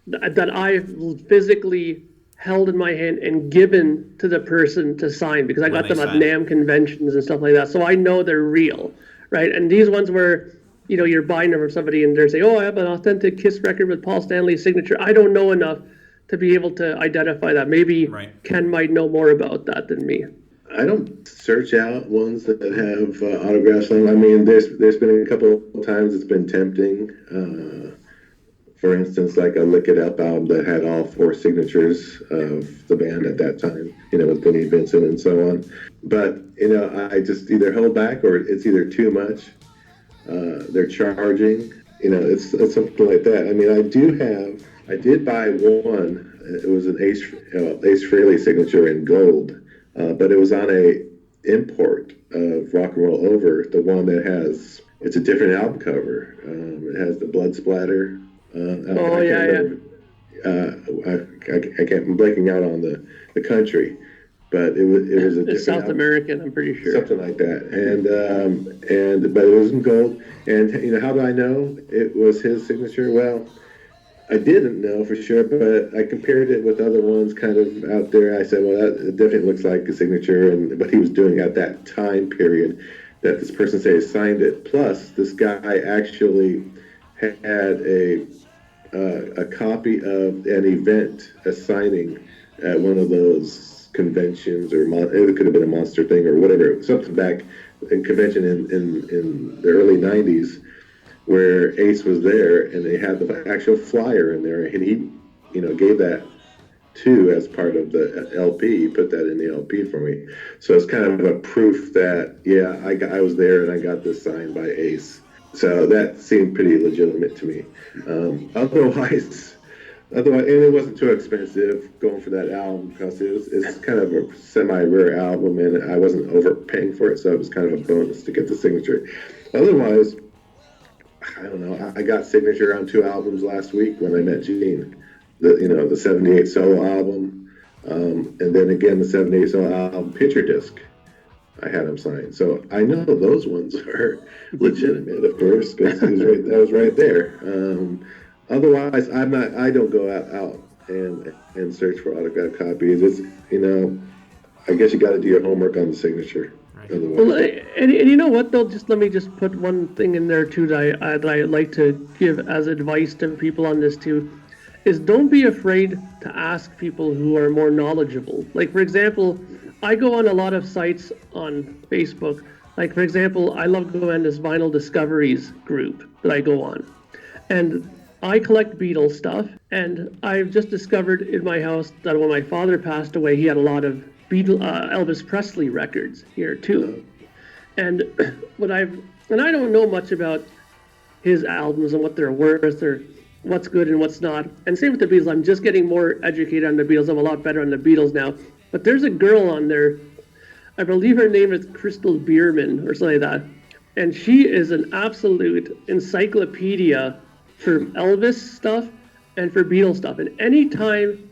that I've physically held in my hand and given to the person to sign, because I got them at NAMM conventions and stuff like that. So I know they're real, right? And these ones where, you're buying them from somebody and they're saying, oh, I have an authentic Kiss record with Paul Stanley's signature. I don't know enough to be able to identify that. Maybe Ken might know more about that than me. I don't search out ones that have autographs on them. I mean, there's been a couple of times it's been tempting. For instance, like a Lick It Up album that had all 4 signatures of the band at that time, with Vinnie Vincent and so on. But, I just either hold back or it's either too much. They're charging, it's something like that. I mean, I did buy one. It was an Ace Frehley signature in gold, but it was on a import of Rock and Roll Over, the one that it's a different album cover. It has the blood splatter. I'm blanking out on the country, but it was a different South American, I'm pretty sure, something like that. But it was in gold. And how do I know it was his signature? Well, I didn't know for sure, but I compared it with other ones kind of out there. I said, well, that definitely looks like a signature, and what he was doing at that time period that this person signed it. Plus, this guy actually had a copy of an event, a signing at one of those conventions, or it could have been a Monster thing or whatever, something back in convention in the early 90s, where Ace was there, and they had the actual flyer in there, and he, gave that too as part of the LP. He put that in the LP for me. So it's kind of a proof that, I was there and I got this signed by Ace. So that seemed pretty legitimate to me. Otherwise, and it wasn't too expensive going for that album, because it's kind of a semi-rare album, and I wasn't overpaying for it, so it was kind of a bonus to get the signature. Otherwise, I don't know. I got signature on 2 albums last week when I met Gene. The 78 solo album, and then again the 78 solo album picture disc. I had him sign, so I know those ones are legitimate, of course, because that was right there. Otherwise, I don't go out and search for autographed copies. It's I guess you got to do your homework on the signature. Right. Well, and you know what? Let me just put one thing in there too that I like to give as advice to people on this too, is don't be afraid to ask people who are more knowledgeable. Like, for example, I go on a lot of sites on Facebook. Like, for example, I love going on this Vinyl Discoveries group that I go on. And I collect Beatles stuff. And I've just discovered in my house that when my father passed away, he had a lot of Elvis Presley records here too. And I don't know much about his albums and what they're worth or what's good and what's not. And same with the Beatles. I'm just getting more educated on the Beatles. I'm a lot better on the Beatles now. But there's a girl on there, I believe her name is Crystal Bierman or something like that. And she is an absolute encyclopedia for Elvis stuff and for Beatles stuff. And anytime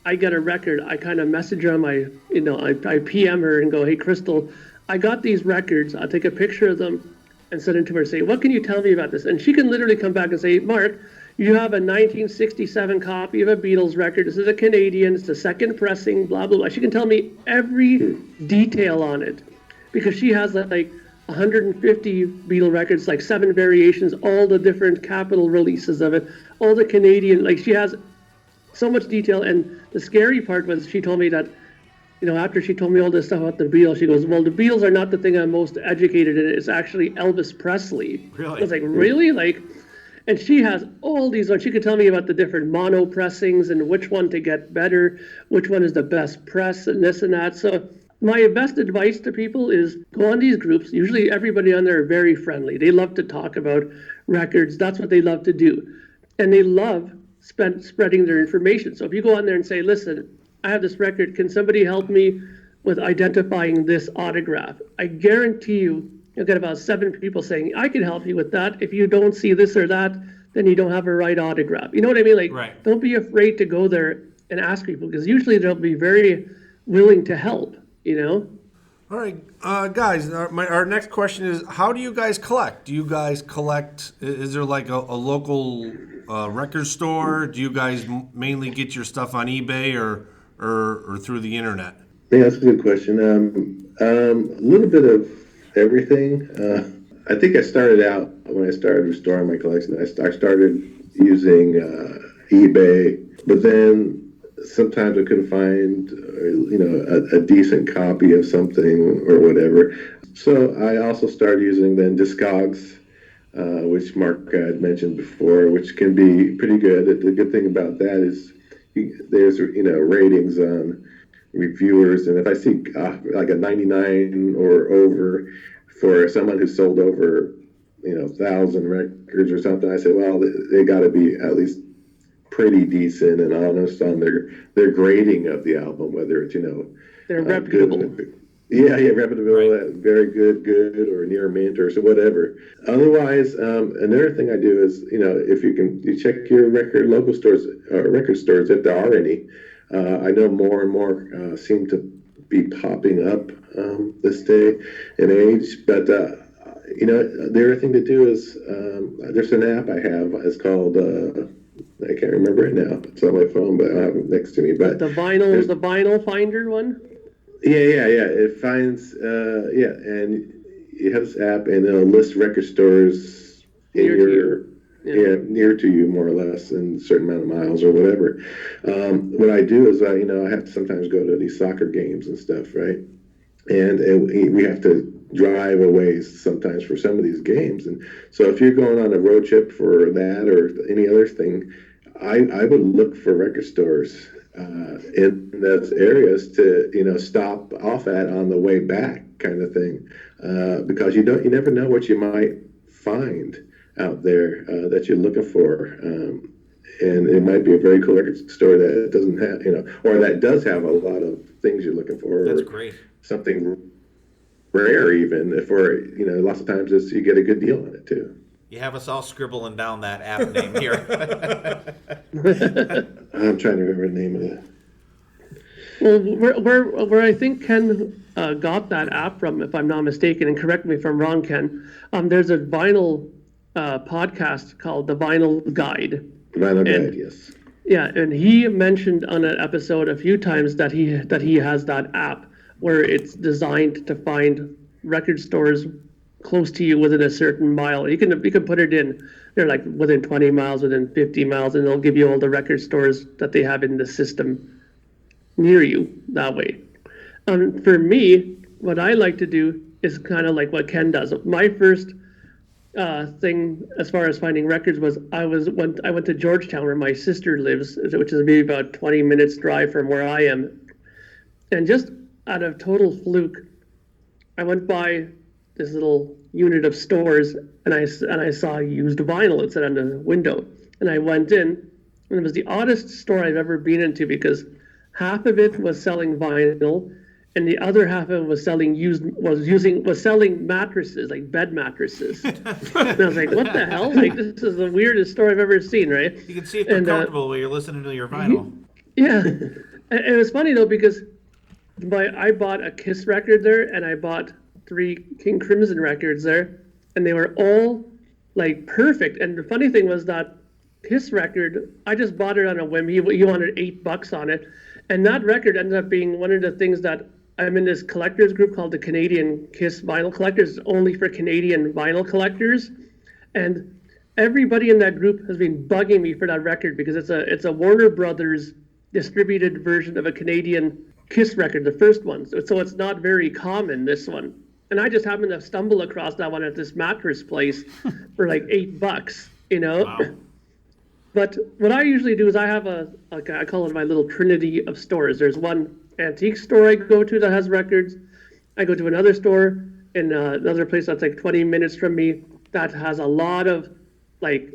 I get a record, I kind of message her on my, I PM her and go, hey, Crystal, I got these records. I'll take a picture of them and send it to her and say, what can you tell me about this? And she can literally come back and say, Mark, you have a 1967 copy of a Beatles record. This is a Canadian. It's the second pressing, blah, blah, blah. She can tell me every detail on it because she has like 150 Beatle records, like 7 variations, all the different Capitol releases of it, all the Canadian, like she has so much detail. And the scary part was she told me that, after she told me all this stuff about the Beatles, she goes, well, the Beatles are not the thing I'm most educated in. It's actually Elvis Presley. Really? I was like, really? And she has all these, she could tell me about the different mono pressings and which one to get better, which one is the best press and this and that. So my best advice to people is go on these groups. Usually everybody on there are very friendly. They love to talk about records. That's what they love to do. And they love spreading their information. So if you go on there and say, listen, I have this record. Can somebody help me with identifying this autograph? I guarantee you'll get about 7 people saying, I can help you with that. If you don't see this or that, then you don't have a right autograph. You know what I mean? Right. Don't be afraid to go there and ask people, because usually they'll be very willing to help, All right, guys, our next question is, how do you guys collect? Do you guys collect, is there like a local record store? Do you guys mainly get your stuff on eBay or through the internet? Yeah, that's a good question. A little bit of everything. I think I started out when I started restoring my collection. I started using eBay, but then sometimes I couldn't find, a decent copy of something or whatever. So I also started using then Discogs, which Mark had mentioned before, which can be pretty good. The good thing about that is there's ratings on reviewers, and if I see like a 99 or over for someone who sold over 1,000 records or something, I say, well, they got to be at least pretty decent and honest on their grading of the album, whether it's They're reputable. Reputable, Right. Very good, or near mint or so whatever. Otherwise, another thing I do is if you check your record stores if there are any. I know more and more seem to be popping up this day and age, but the other thing to do is there's an app I have. It's called I can't remember it now. It's on my phone, but I don't have it next to me. But The vinyl finder one. Yeah. It finds and you have this app, and it'll list record stores in Near to you. Yeah. near to you, more or less, in a certain amount of miles or whatever. What I do is I have to sometimes go to these soccer games and stuff, right? And we have to drive a ways sometimes for some of these games. And so if you're going on a road trip for that or any other thing, I would look for record stores in those areas to stop off at on the way back, kind of thing, because you never know what you might find out there that you're looking for. And it might be a very cool record store that doesn't have, or that does have a lot of things you're looking for. That's or great. Something rare, even if lots of times you get a good deal on it too. You have us all scribbling down that app name here. I'm trying to remember the name of it. Well, where I think Ken got that app from, if I'm not mistaken, and correct me if I'm wrong, Ken, there's a vinyl podcast called The Vinyl Guide. Vinyl Guide, yes. Yeah, and he mentioned on an episode a few times that he has that app where it's designed to find record stores close to you within a certain mile. You can put it in, they're like within 20 miles, within 50 miles, and they'll give you all the record stores that they have in the system near you that way. For me, what I like to do is kind of like what Ken does. My first thing as far as finding records was I went to Georgetown, where my sister lives, which is maybe about 20 minutes drive from where I am. And just out of total fluke, I went by this little unit of stores, and I saw used vinyl. It said on the window, and I went in, and it was the oddest store I've ever been into, because half of it was selling vinyl, and the other half of it was selling mattresses, like bed mattresses. And I was like, what the hell? Like, this is the weirdest store I've ever seen, right? You can see if they're comfortable while you're listening to your vinyl. Yeah. And it was funny though, because I bought a Kiss record there, and I bought 3 King Crimson records there, and they were all like perfect. And the funny thing was that Kiss record, I just bought it on a whim. He wanted $8 on it, and that record ended up being one of the things that I'm in this collectors group called the Canadian Kiss Vinyl Collectors, only for Canadian vinyl collectors, and everybody in that group has been bugging me for that record, because it's a Warner Brothers distributed version of a Canadian Kiss record, the first one. So it's not very common, this one. And I just happened to stumble across that one at this mattress place for like $8, Wow. But what I usually do is I have I call it my little trinity of stores. There's one antique store I go to that has records. I go to another store in another place that's like 20 minutes from me that has a lot of like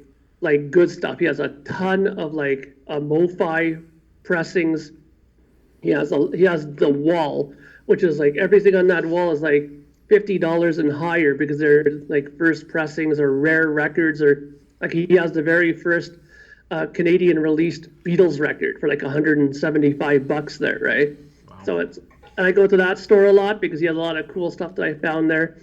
good stuff. He has a ton of like MoFi pressings. He has the wall, which is like everything on that wall is like $50 and higher, because they're like first pressings or rare records, or like he has the very first Canadian released Beatles record for like $175 there, right? Wow. So And I go to that store a lot because he has a lot of cool stuff that I found there.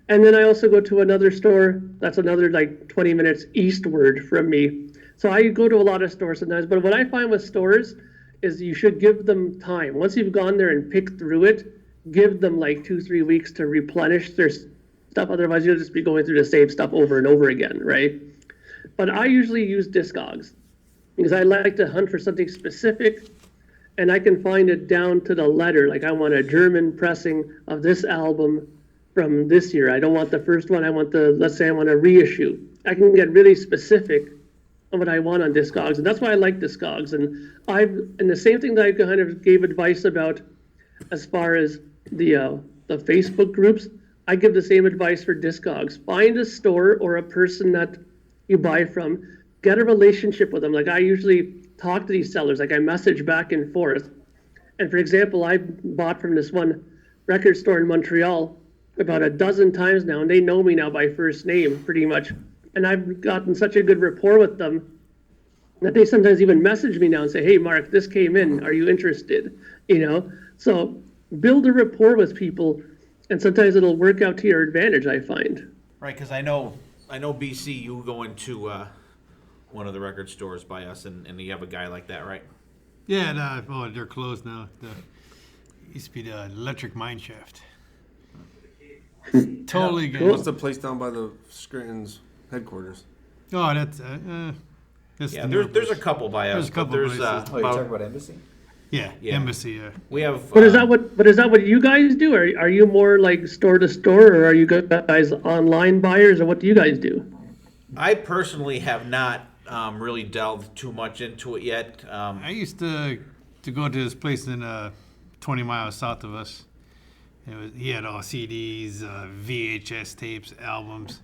And then I also go to another store that's another like 20 minutes eastward from me. So I go to a lot of stores sometimes. But what I find with stores is you should give them time. Once you've gone there and picked through it, give them like 2-3 weeks to replenish their stuff. Otherwise, you'll just be going through the same stuff over and over again, right? But I usually use Discogs because I like to hunt for something specific, and I can find it down to the letter. Like I want a German pressing of this album from this year. I don't want the first one. I want let's say I want a reissue. I can get really specific on what I want on Discogs, and that's why I like Discogs. And the same thing that I kind of gave advice about as far as the Facebook groups, I give the same advice for Discogs. Find a store or a person that you buy from, get a relationship with them. Like I usually talk to these sellers, like I message back and forth. And for example, I bought from this one record store in Montreal about a dozen times now, and they know me now by first name pretty much. And I've gotten such a good rapport with them that they sometimes even message me now and say, hey, Mark, this came in. Are you interested? So build a rapport with people, and sometimes it'll work out to your advantage, I find. Right, because I know BC, you go into one of the record stores by us, and you have a guy like that, right? Yeah, they're closed now. Used to be the Electric Mine Shaft. Totally good. What's the place down by the Scranton's headquarters? Oh, that's yeah. There's a couple by us. There's a couple there's places. Oh, you're talking about Embassy? Yeah, Embassy. we have. But is that what you guys do? Are you more like store to store, or are you guys online buyers, or what do you guys do? I personally have not really delved too much into it yet. I used to go to this place in 20 miles south of us. He had all CDs, VHS tapes, albums,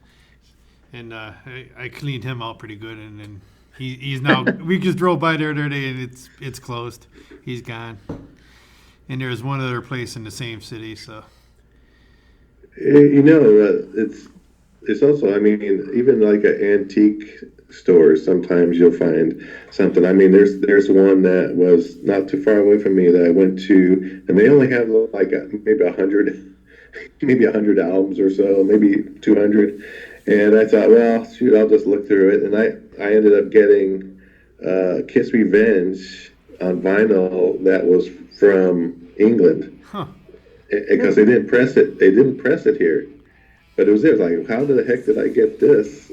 and I cleaned him out pretty good. And then he's now we just drove by there the other day, and it's closed. He's gone. And there's one other place in the same city. So it's also, I mean, even like an antique store, sometimes you'll find something. I mean, there's one that was not too far away from me that I went to, and they only have like maybe 100 albums or so, maybe 200. And I thought, well, shoot, I'll just look through it. And I ended up getting Kiss Revenge on vinyl that was from England. Because they didn't press it. They didn't press it here. But it was there. It was like, how the heck did I get this?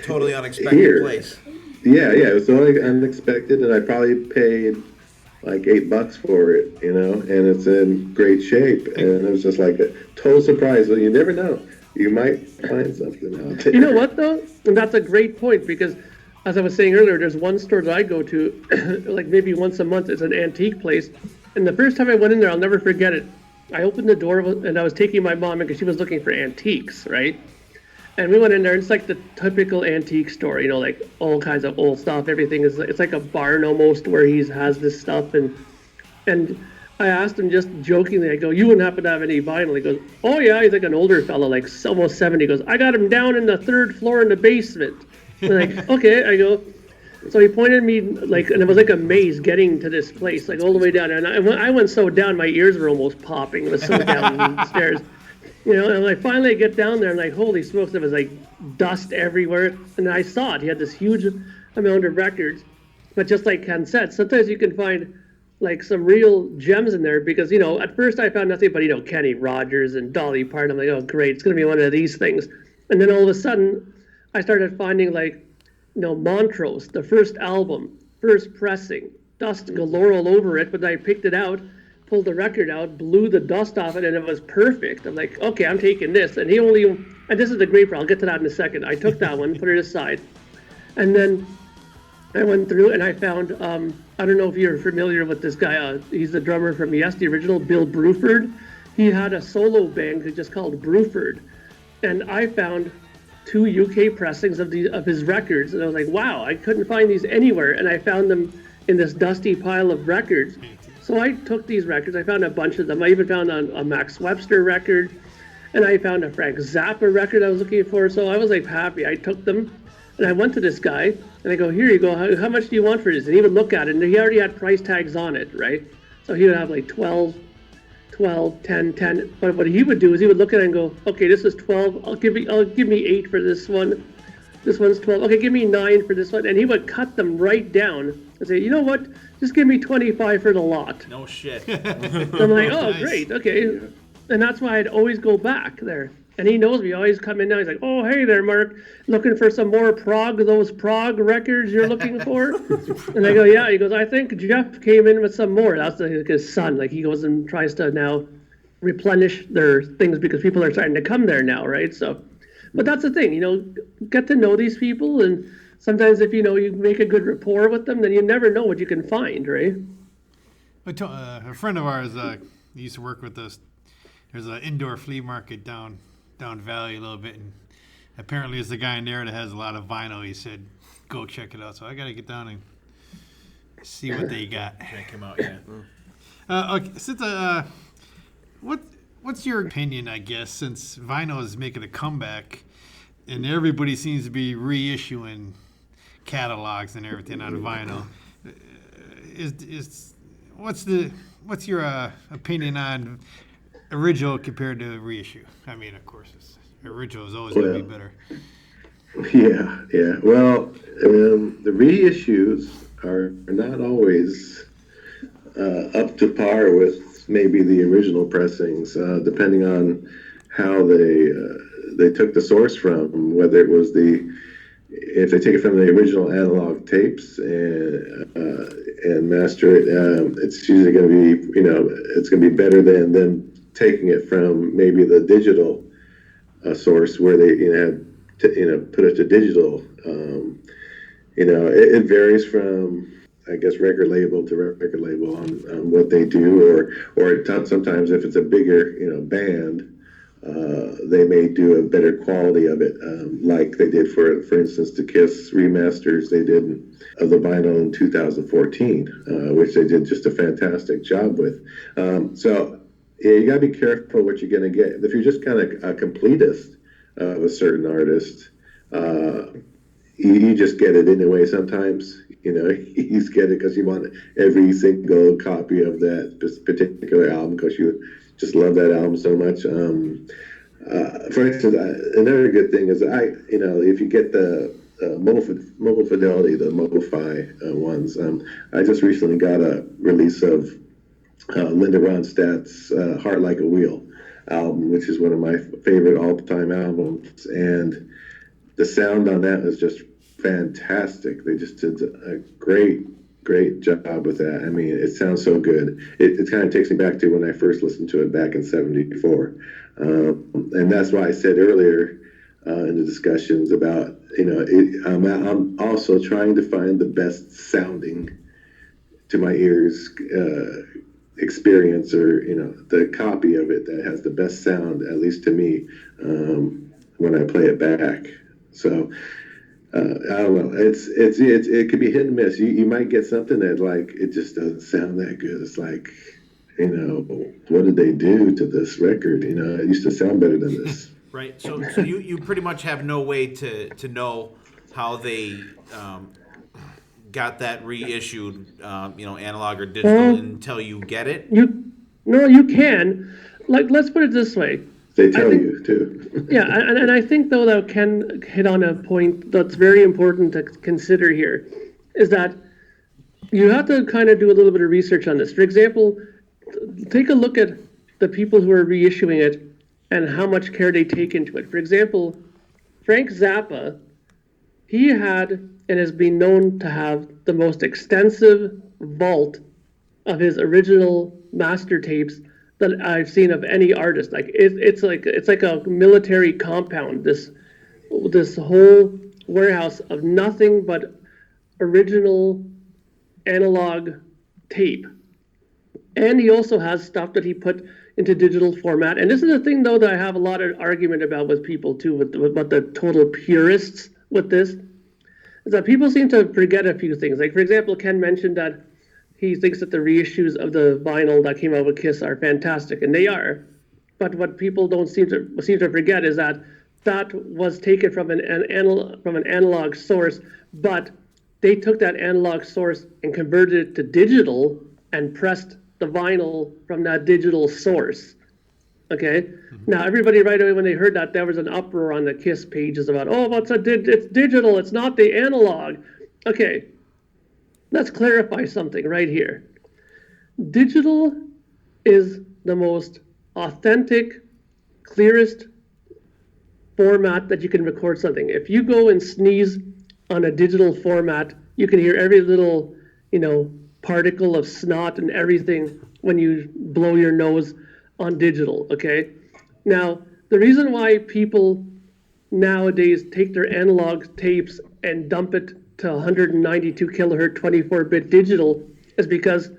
Totally unexpected here. Place. Yeah, it was totally unexpected, and I probably paid like $8 for it, and it's in great shape. And it was just like a total surprise. Well, you never know. You might find something out there. You know what, though? And that's a great point, because as I was saying earlier, there's one store that I go to, like maybe once a month. It's an antique place. And the first time I went in there, I'll never forget it. I opened the door, and I was taking my mom in because she was looking for antiques, right? And we went in there, and it's like the typical antique store, like all kinds of old stuff. Everything it's like a barn almost where he has this stuff. And I asked him just jokingly, I go, you wouldn't happen to have any vinyl? He goes, oh yeah. He's like an older fellow, like almost 70. He goes, I got him down in the 3rd floor in the basement. I'm like, okay. I go, so he pointed me and it was like a maze getting to this place, like all the way down. And I went so down, my ears were almost popping. It was so down the stairs. And finally I get down there, and like, holy smokes, there was like dust everywhere. And I saw it. He had this huge amount of records. But just like Ken said, sometimes you can find like some real gems in there, because, at first I found nothing but, Kenny Rogers and Dolly Parton. I'm like, oh, great, it's going to be one of these things. And then all of a sudden I started finding Montrose, the first album, first pressing, dust galore all over it. But I picked it out, pulled the record out, blew the dust off it, and it was perfect. I'm like, okay, I'm taking this. And and this is the great part, I'll get to that in a second. I took that one, put it aside. And then I went through and I found, I don't know if you're familiar with this guy. He's the drummer from Yes, the original, Bill Bruford. He had a solo band just called Bruford. And I found 2 UK pressings of his records. And I was like, wow, I couldn't find these anywhere. And I found them in this dusty pile of records. So I took these records. I found a bunch of them. I even found a Max Webster record. And I found a Frank Zappa record I was looking for. So I was like happy. I took them. And I went to this guy, and I go, here you go, how much do you want for this? And he would look at it, and he already had price tags on it, right? So he would have like 12, 10, 10. But what he would do is he would look at it and go, okay, this is 12. Give me 8 for this one. This one's 12. Okay, give me 9 for this one. And he would cut them right down and say, you know what? Just give me 25 for the lot. No shit. I'm like, oh, Nice. great, okay. And that's why I'd always go back there. And he knows me. Always come in now. He's like, oh, hey there, Mark. Looking for some more those prog records you're looking for? And I go, yeah. He goes, I think Jeff came in with some more. That's like his son. Like he goes and tries to now replenish their things because people are starting to come there now, right? So, but that's the thing, get to know these people. And sometimes if, you make a good rapport with them, then you never know what you can find, right? A friend of ours used to work with us. There's an indoor flea market down valley a little bit, and apparently there's a guy in there that has a lot of vinyl. He said, go check it out. So I got to get down and see what they got. Check him out, yeah. Okay, since what's your opinion, I guess, since vinyl is making a comeback and everybody seems to be reissuing catalogs and everything on vinyl, what's your opinion on original compared to reissue? I mean, of course, original is always going to be better. Yeah. Well, the reissues are not always up to par with maybe the original pressings, depending on how they took the source from, whether it was if they take it from the original analog tapes and master it, it's usually going to be, it's going to be better than them taking it from maybe the digital source where they put it to digital. It varies from, I guess, record label to record label on what they do, or sometimes if it's a bigger band, they may do a better quality of it, like they did for instance the Kiss remasters they did of the vinyl in 2014, which they did just a fantastic job with. So yeah, you gotta be careful what you're gonna get. If you're just kind of a completist of a certain artist, you just get it anyway. Sometimes you just get it because you want every single copy of that particular album because you just love that album so much. For instance, another good thing is if you get the mobile fidelity, the MoFi ones. I just recently got a release of Linda Ronstadt's Heart Like a Wheel album, which is one of my favorite all-time albums, and the sound on that is just fantastic. They just did a great job with that. I mean, it sounds so good. It kind of takes me back to when I first listened to it back in '74, and that's why I said earlier in the discussions about I'm also trying to find the best sounding to my ears experience, or the copy of it that has the best sound, at least to me, when I play it back. So I don't know. It could be hit and miss. You might get something that it just doesn't sound that good. It's like, what did they do to this record? It used to sound better than this. Right. So you pretty much have no way to know how they got that reissued, analog or digital until you get it. You can. Let's put it this way. They tell you too. Yeah, and I think though that Ken hit on a point that's very important to consider here, is that you have to kind of do a little bit of research on this. For example, take a look at the people who are reissuing it and how much care they take into it. For example, Frank Zappa, he had and has been known to have the most extensive vault of his original master tapes that I've seen of any artist. It's like a military compound. This whole warehouse of nothing but original analog tape. And he also has stuff that he put into digital format. And this is the thing, though, that I have a lot of argument about with people too, with the total purists with this, is that people seem to forget a few things. Like, for example, Ken mentioned that he thinks that the reissues of the vinyl that came out with Kiss are fantastic, and they are. But what people don't seem to forget is that was taken from an analog source, but they took that analog source and converted it to digital and pressed the vinyl from that digital source. Okay. Now everybody right away when they heard that, there was an uproar on the KISS pages about, oh, it's digital, it's not the analog. Okay, let's clarify something right here. Digital is the most authentic, clearest format that you can record something. If you go and sneeze on a digital format, you can hear every little, particle of snot and everything when you blow your nose on digital, okay? Now, the reason why people nowadays take their analog tapes and dump it to 192 kilohertz 24-bit digital is because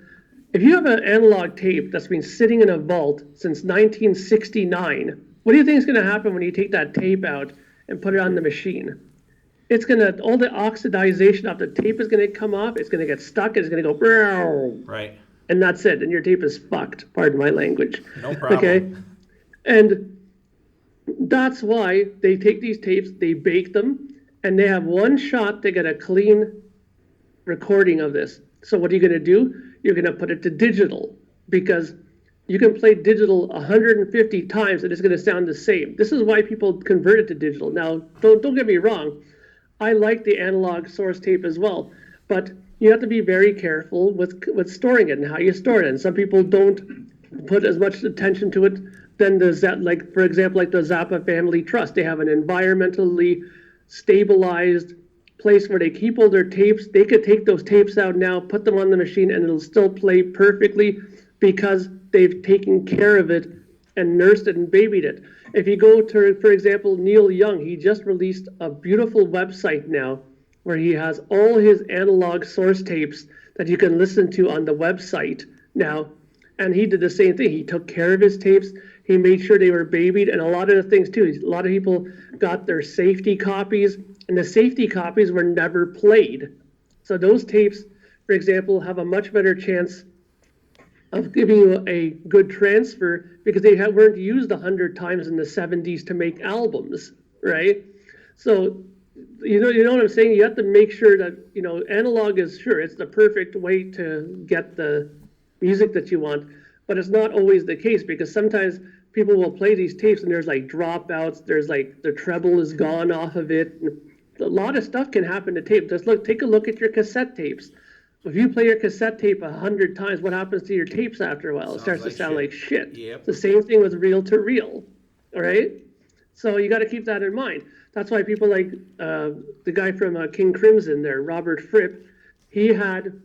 if you have an analog tape that's been sitting in a vault since 1969, what do you think is going to happen when you take that tape out and put it on the machine? It's going to, all the oxidization of the tape is going to come off, it's going to get stuck, it's going to go, Right. and that's it, and your tape is fucked, pardon my language. No problem. Okay? And that's why they take these tapes, they bake them, and they have one shot to get a clean recording of this. So what are you going to do? You're going to put it to digital, because you can play digital 150 times and it's going to sound the same. This is why people convert it to digital. Now, don't get me wrong. I like the analog source tape as well, but you have to be very careful with storing it and how you store it. And some people don't put as much attention to it than for example, the Zappa Family Trust. They have an environmentally stabilized place where they keep all their tapes. They could take those tapes out now, put them on the machine, and it'll still play perfectly because they've taken care of it and nursed it and babied it. If you go to, for example, Neil Young, he just released a beautiful website now where he has all his analog source tapes that you can listen to on the website now. And he did the same thing. He took care of his tapes. He made sure they were babied, and a lot of the things too. A lot of people got their safety copies, and the safety copies were never played. So those tapes, for example, have a much better chance of giving you a good transfer because they weren't used 100 times in the 70s to make albums, right? So, you know what I'm saying? You have to make sure that, analog is, sure, it's the perfect way to get the music that you want, but it's not always the case because sometimes people will play these tapes and there's dropouts, there's the treble is gone off of it. A lot of stuff can happen to tape. Take a look at your cassette tapes. If you play your cassette tape 100 times, what happens to your tapes after a while? It starts to sound like shit. Yep. The same thing with reel to reel, all right? So you got to keep that in mind. That's why people like the guy from King Crimson there, Robert Fripp, he had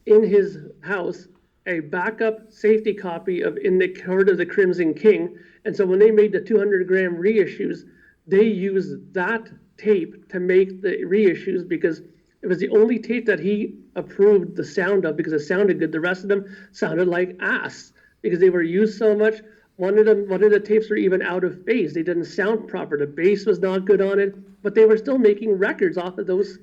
in his house a backup safety copy of In the Court of the Crimson King. And so when they made the 200-gram reissues, they used that tape to make the reissues because it was the only tape that he approved the sound of because it sounded good. The rest of them sounded like ass because they were used so much. One of the tapes were even out of phase. They didn't sound proper. The bass was not good on it, but they were still making records off of those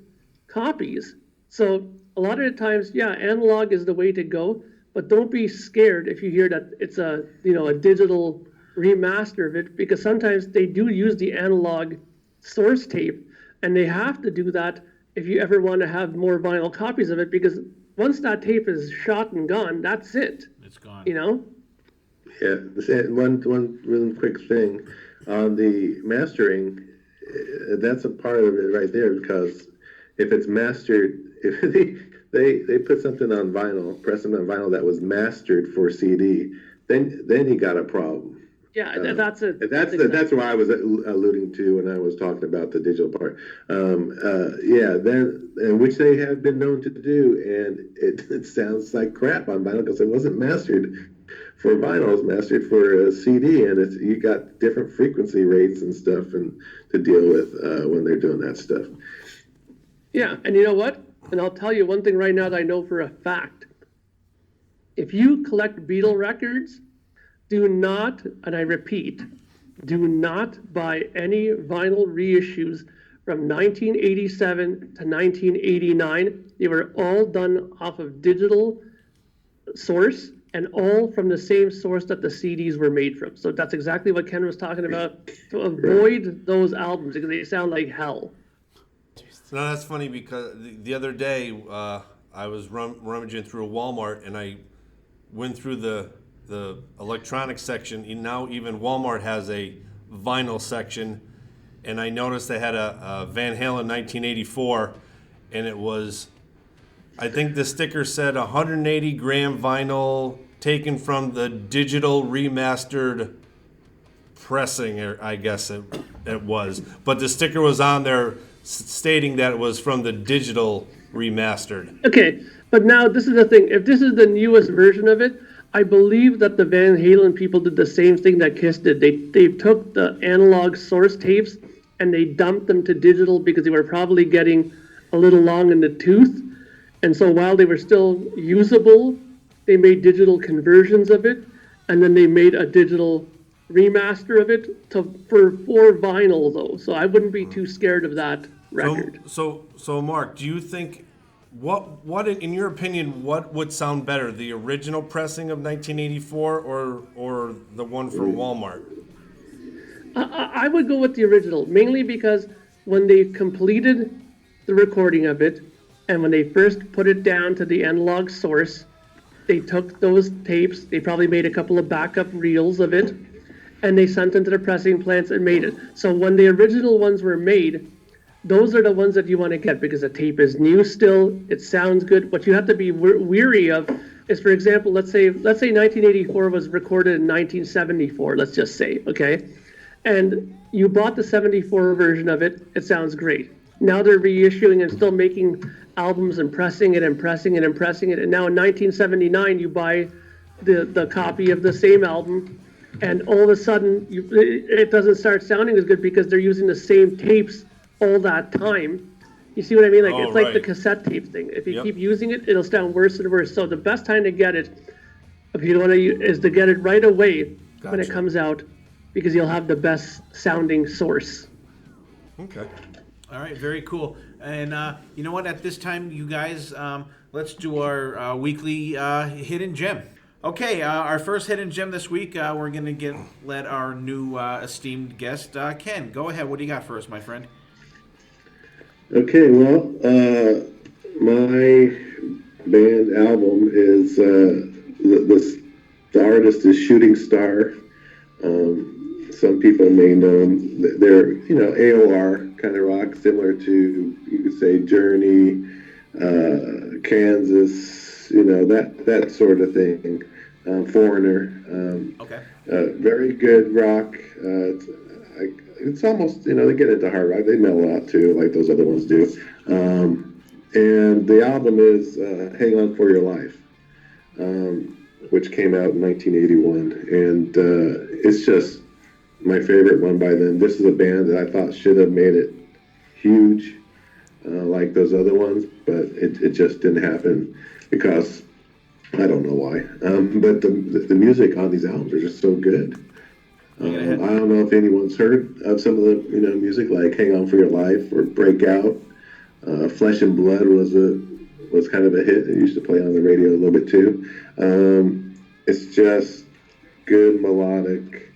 copies. So a lot of the times, yeah, analog is the way to go, but don't be scared if you hear that it's a digital remaster of it because sometimes they do use the analog source tape and they have to do that if you ever want to have more vinyl copies of it, because once that tape is shot and gone, that's it. It's gone. Yeah, one really quick thing on the mastering, that's a part of it right there because if it's mastered, if they put something on vinyl, press something on vinyl that was mastered for CD, then you got a problem. Yeah, that's it. That's what I was alluding to when I was talking about the digital part. Which they have been known to do, and it sounds like crap on vinyl because it wasn't mastered for vinyl; it was mastered for a CD, and you got different frequency rates and stuff, and to deal with when they're doing that stuff. Yeah, and you know what? And I'll tell you one thing right now that I know for a fact. If you collect Beatle records, do not, and I repeat, do not buy any vinyl reissues from 1987 to 1989. They were all done off of digital source and all from the same source that the CDs were made from. So that's exactly what Ken was talking about. To avoid those albums because they sound like hell. No, that's funny because the other day I was rummaging through a Walmart and I went through the electronics section, and now even Walmart has a vinyl section, and I noticed they had a Van Halen 1984, and it was, I think the sticker said 180 gram vinyl taken from the digital remastered pressing, or I guess it was. But the sticker was on there stating that it was from the digital remastered. Okay, but now this is the thing. If this is the newest version of it, I believe that the Van Halen people did the same thing that Kiss did. They took the analog source tapes and they dumped them to digital because they were probably getting a little long in the tooth. And so while they were still usable, they made digital conversions of it, and then they made a digital remaster of it for vinyl though. So I wouldn't be too scared of that record. So Mark, do you think what in your opinion what would sound better, the original pressing of 1984 or the one from Walmart? I would go with the original, mainly because when they completed the recording of it and when they first put it down to the analog source, they took those tapes, they probably made a couple of backup reels of it, and they sent them to the pressing plants and made it. So when the original ones were made, those are the ones that you want to get because the tape is new still, it sounds good. What you have to be weary of is, for example, let's say 1984 was recorded in 1974, let's just say, okay? And you bought the 74 version of it, it sounds great. Now they're reissuing and still making albums and pressing it and pressing it and pressing it. And now in 1979, you buy the copy of the same album, and all of a sudden it doesn't start sounding as good because they're using the same tapes all that time. You see what I mean? Like it's like the cassette tape thing. If you keep using it, it'll sound worse and worse. So the best time to get it, if you want to, is to get it right away when it comes out, because you'll have the best sounding source. Okay. All right, very cool. And you know what? At this time, you guys, let's do our weekly hidden gem. Okay, our first hidden gem this week, we're going to let our new esteemed guest, Ken. Go ahead. What do you got for us, my friend? Okay, well, my band album is the artist is Shooting Star. Some people may know them. They're, AOR kind of rock, similar to, you could say, Journey, Kansas, that sort of thing. Foreigner. Okay. Very good rock. It's almost, they get into hard rock. They mellow out too, like those other ones do. And the album is Hang On For Your Life, which came out in 1981. And it's just my favorite one by them. This is a band that I thought should have made it huge, like those other ones, but it just didn't happen because I don't know why. But the music on these albums are just so good. I don't know if anyone's heard of some of the music like Hang On For Your Life or Breakout. Flesh and Blood was kind of a hit. It used to play on the radio a little bit too. It's just good melodic,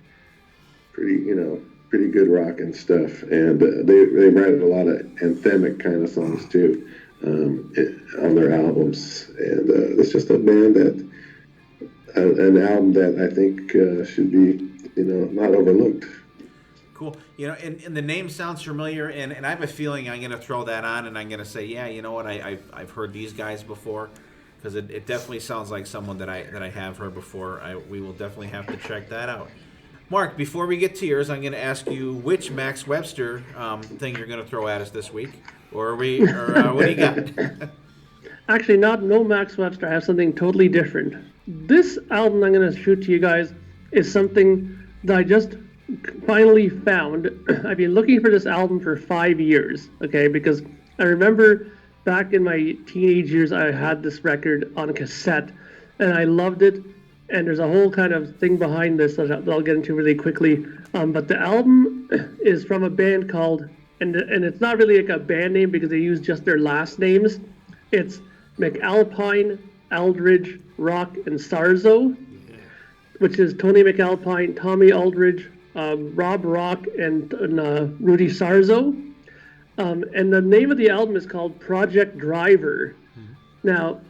pretty good rock and stuff. And they write a lot of anthemic kind of songs too on their albums. And it's just a band an album that I think should be not overlooked. Cool. And the name sounds familiar, and I have a feeling I'm going to throw that on, and I'm going to say, yeah, you know what, I've heard these guys before, because it definitely sounds like someone that I have heard before. We will definitely have to check that out. Mark, before we get to yours, I'm going to ask you which Max Webster thing you're going to throw at us this week, or what do you got? Actually, no Max Webster. I have something totally different. This album I'm going to shoot to you guys is something that I just finally found. I've been looking for this album for 5 years, okay, because I remember back in my teenage years I had this record on cassette and I loved it, and there's a whole kind of thing behind this that I'll get into really quickly, but the album is from a band called, and it's not really like a band name because they use just their last names. It's McAlpine, Aldridge, Rock, and Sarzo, which is Tony McAlpine, Tommy Aldridge, Rob Rock, and Rudy Sarzo. And the name of the album is called Project Driver. Mm-hmm. Now,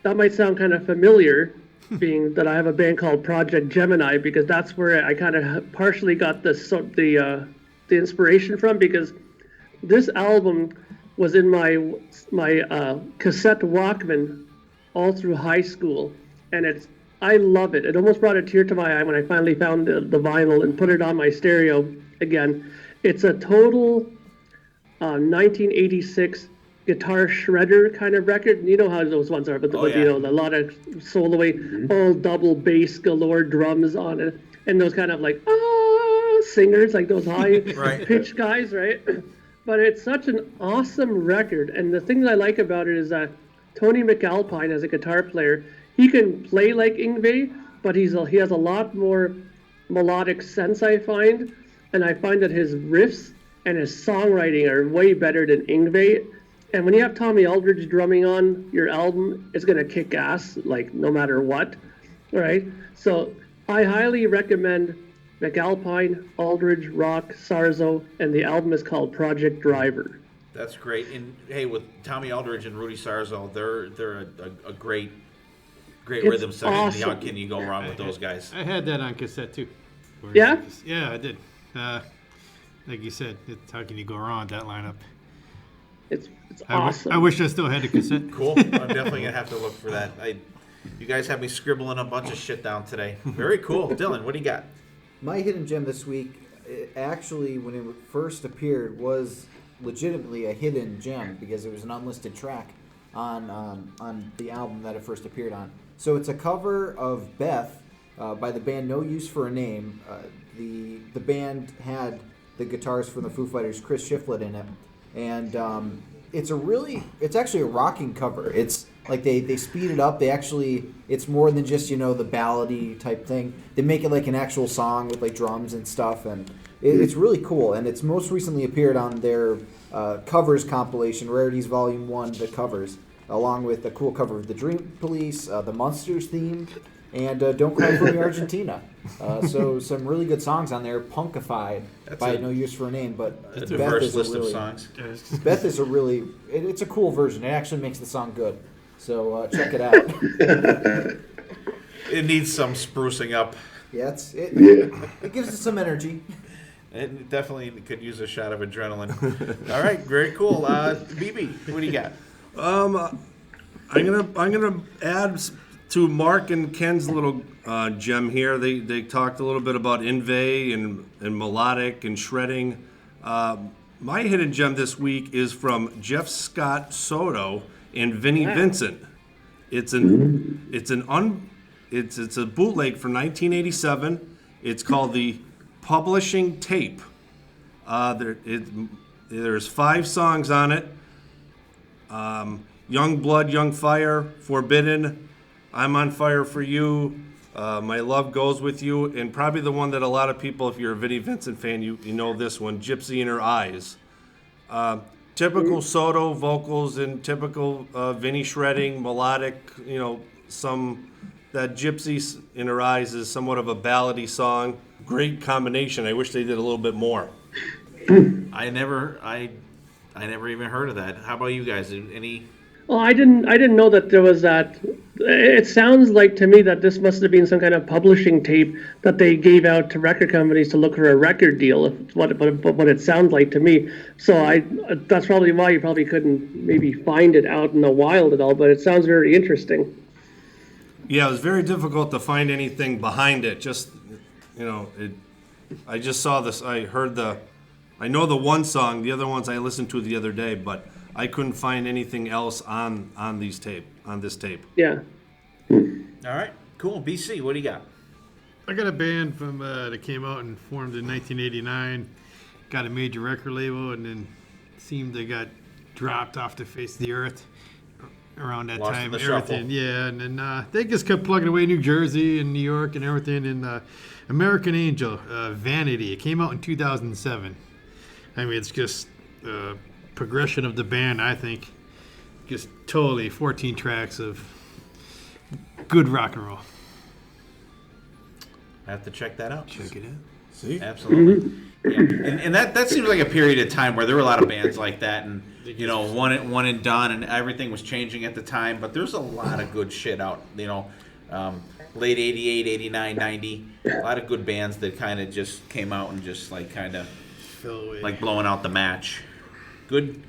that might sound kind of familiar, being that I have a band called Project Gemini, because that's where I kind of partially got the inspiration from, because this album was in my cassette Walkman all through high school, and I love it. It almost brought a tear to my eye when I finally found the vinyl and put it on my stereo again. It's a total 1986 guitar shredder kind of record. You know how those ones are, but you know, a lot of soloing, all double bass galore drums on it, and those kind of like singers, like those high pitched guys, right? But it's such an awesome record, and the thing that I like about it is that Tony McAlpine, as a guitar player, he can play like Yngwie, but he has a lot more melodic sense, I find, and I find that his riffs and his songwriting are way better than Yngwie. And when you have Tommy Aldridge drumming on your album, it's going to kick ass, like no matter what, right? So I highly recommend McAlpine, Aldridge, Rock, Sarzo, and the album is called Project Driver. That's great. And hey, with Tommy Aldridge and Rudy Sarzo, they're a great rhythm section. Awesome. How can you go wrong with those guys? I had that on cassette too. Yeah? Yeah, I did. Like you said, how can you go wrong with that lineup? It's awesome. I wish I still had the cassette. Cool. I'm definitely going to have to look for that. You guys have me scribbling a bunch of shit down today. Very cool. Dylan, what do you got? My hidden gem this week, actually, when it first appeared, was legitimately a hidden gem because it was an unlisted track on the album that it first appeared on. So it's a cover of Beth by the band No Use for a Name. The band had the guitars from the Foo Fighters' Chris Shiflett in it, and it's actually a rocking cover. It's like they speed it up. It's more than just, the ballady type thing. They make it like an actual song with like drums and stuff, and it's really cool. And it's most recently appeared on their covers compilation, Rarities Volume 1, the covers, along with a cool cover of the Dream Police, the Monsters theme, and Don't Cry for Me Argentina. So some really good songs on there, punkified by No Use for a Name. But That's a diverse list of songs. Beth is it's a cool version. It actually makes the song good. So check it out. It needs some sprucing up. Yeah, it gives it some energy. It definitely could use a shot of adrenaline. All right, very cool. BB, what do you got? I'm gonna add to Mark and Ken's little gem here. They talked a little bit about Yngwie and melodic and shredding. My hidden gem this week is from Jeff Scott Soto and Vinnie Vincent. It's a bootleg from 1987. It's called the Publishing Tape. There's 5 songs on it. Young Blood, Young Fire, Forbidden, I'm on Fire for You, My Love Goes With You, and probably the one that a lot of people, if you're a Vinnie Vincent fan, you know this one, Gypsy in Her Eyes. Typical Soto vocals and typical Vinnie shredding, melodic, that Gypsy in Her Eyes is somewhat of a ballady song. Great combination. I wish they did a little bit more. I never even heard of that. How about you guys? Any? Well, I didn't know that there was that. It sounds like to me that this must have been some kind of publishing tape that they gave out to record companies to look for a record deal. What it sounds like to me. So that's probably why you probably couldn't maybe find it out in the wild at all. But it sounds very interesting. Yeah, it was very difficult to find anything behind it. Just I just saw this. I know the one song. The other ones I listened to the other day, but I couldn't find anything else on this tape. Yeah. All right, cool. BC, what do you got? I got a band from that came out and formed in 1989, got a major record label, and then seemed they got dropped off the face of the earth around that Lost time. in the Everything, shuffle. yeah, and then they just kept plugging away New Jersey and New York and everything. And American Angel, Vanity, it came out in 2007. I mean, it's just progression of the band, I think. Just totally 14 tracks of good rock and roll. I have to check that out. Check it out. See? Absolutely. Yeah. And that seems like a period of time where there were a lot of bands like that, and one and done, and everything was changing at the time. But there's a lot of good shit out. late 88, 89, 90. A lot of good bands that kind of just came out and just like kind of like blowing out the match. Good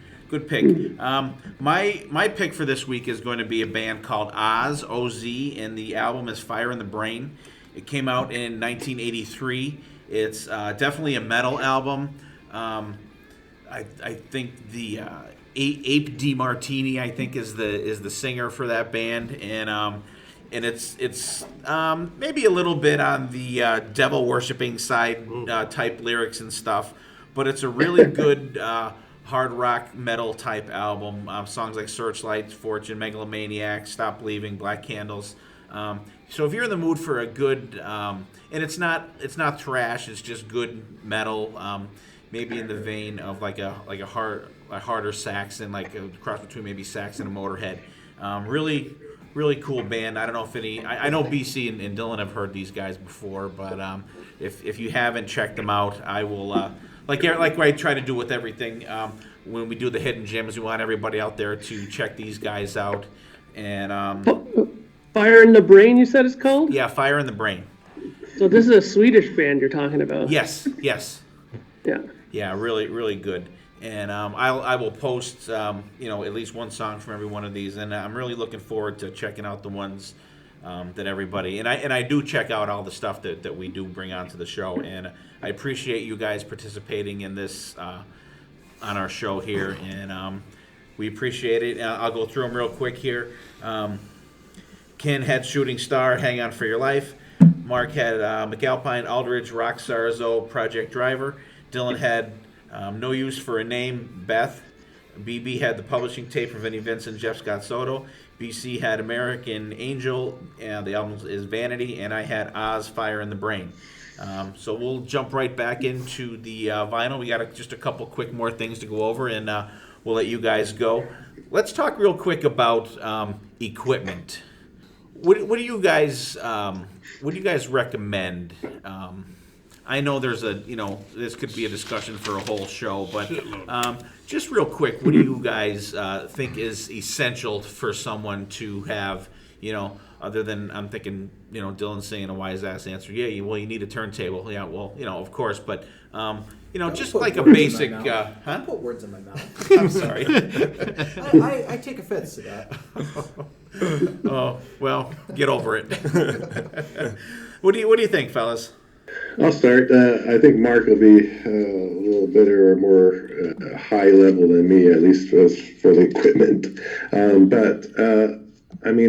pick. My pick for this week is going to be a band called Oz, O-Z, and the album is Fire in the Brain. It came out in 1983. It's definitely a metal album. I think the Ape DiMartini, I think, is the singer for that band, and it's maybe a little bit on the devil worshipping side type lyrics and stuff, but it's a really good hard rock metal type album. Songs like Searchlight, Fortune, Megalomaniac, Stop Believing, Black Candles. So if you're in the mood for a good, and it's not thrash, it's just good metal. Maybe in the vein of like a harder Saxon, like a cross between maybe Saxon and Motorhead. Really cool band. I don't know if I know BC and Dylan have heard these guys before, but if you haven't checked them out, I will. Like I try to do with everything, when we do the hidden gems, we want everybody out there to check these guys out. And Fire in the Brain, you said it's called? Yeah, Fire in the Brain. So this is a Swedish band you're talking about? Yes. Yeah, really good. And I will post at least one song from every one of these, and I'm really looking forward to checking out the ones that everybody and I do check out all the stuff that we do bring onto the show, and I appreciate you guys participating in this on our show here, and we appreciate it. I'll go through them real quick here. Ken had Shooting Star, Hang On For Your Life. Mark had McAlpine, Aldridge, Rockstar Zo, Project Driver. Dylan had No Use for a Name, Beth. BB had the publishing tape from Vinnie Vincent, Jeff Scott Soto. BC had American Angel, and the album is Vanity, and I had Oz, Fire in the Brain. So we'll jump right back into the vinyl. We got just a couple quick more things to go over, and we'll let you guys go. Let's talk real quick about equipment. What do you guys recommend? I know there's this could be a discussion for a whole show, but just real quick, what do you guys think is essential for someone to have, other than, I'm thinking, Dylan saying a wise ass answer. Yeah, you need a turntable. Yeah, well, of course, but, just like a basic, Don't put words in my mouth. I'm sorry. I take offense to that. Oh, well, get over it. What do you think, fellas? I'll start. I think Mark will be a little better or more high level than me, at least for the equipment. But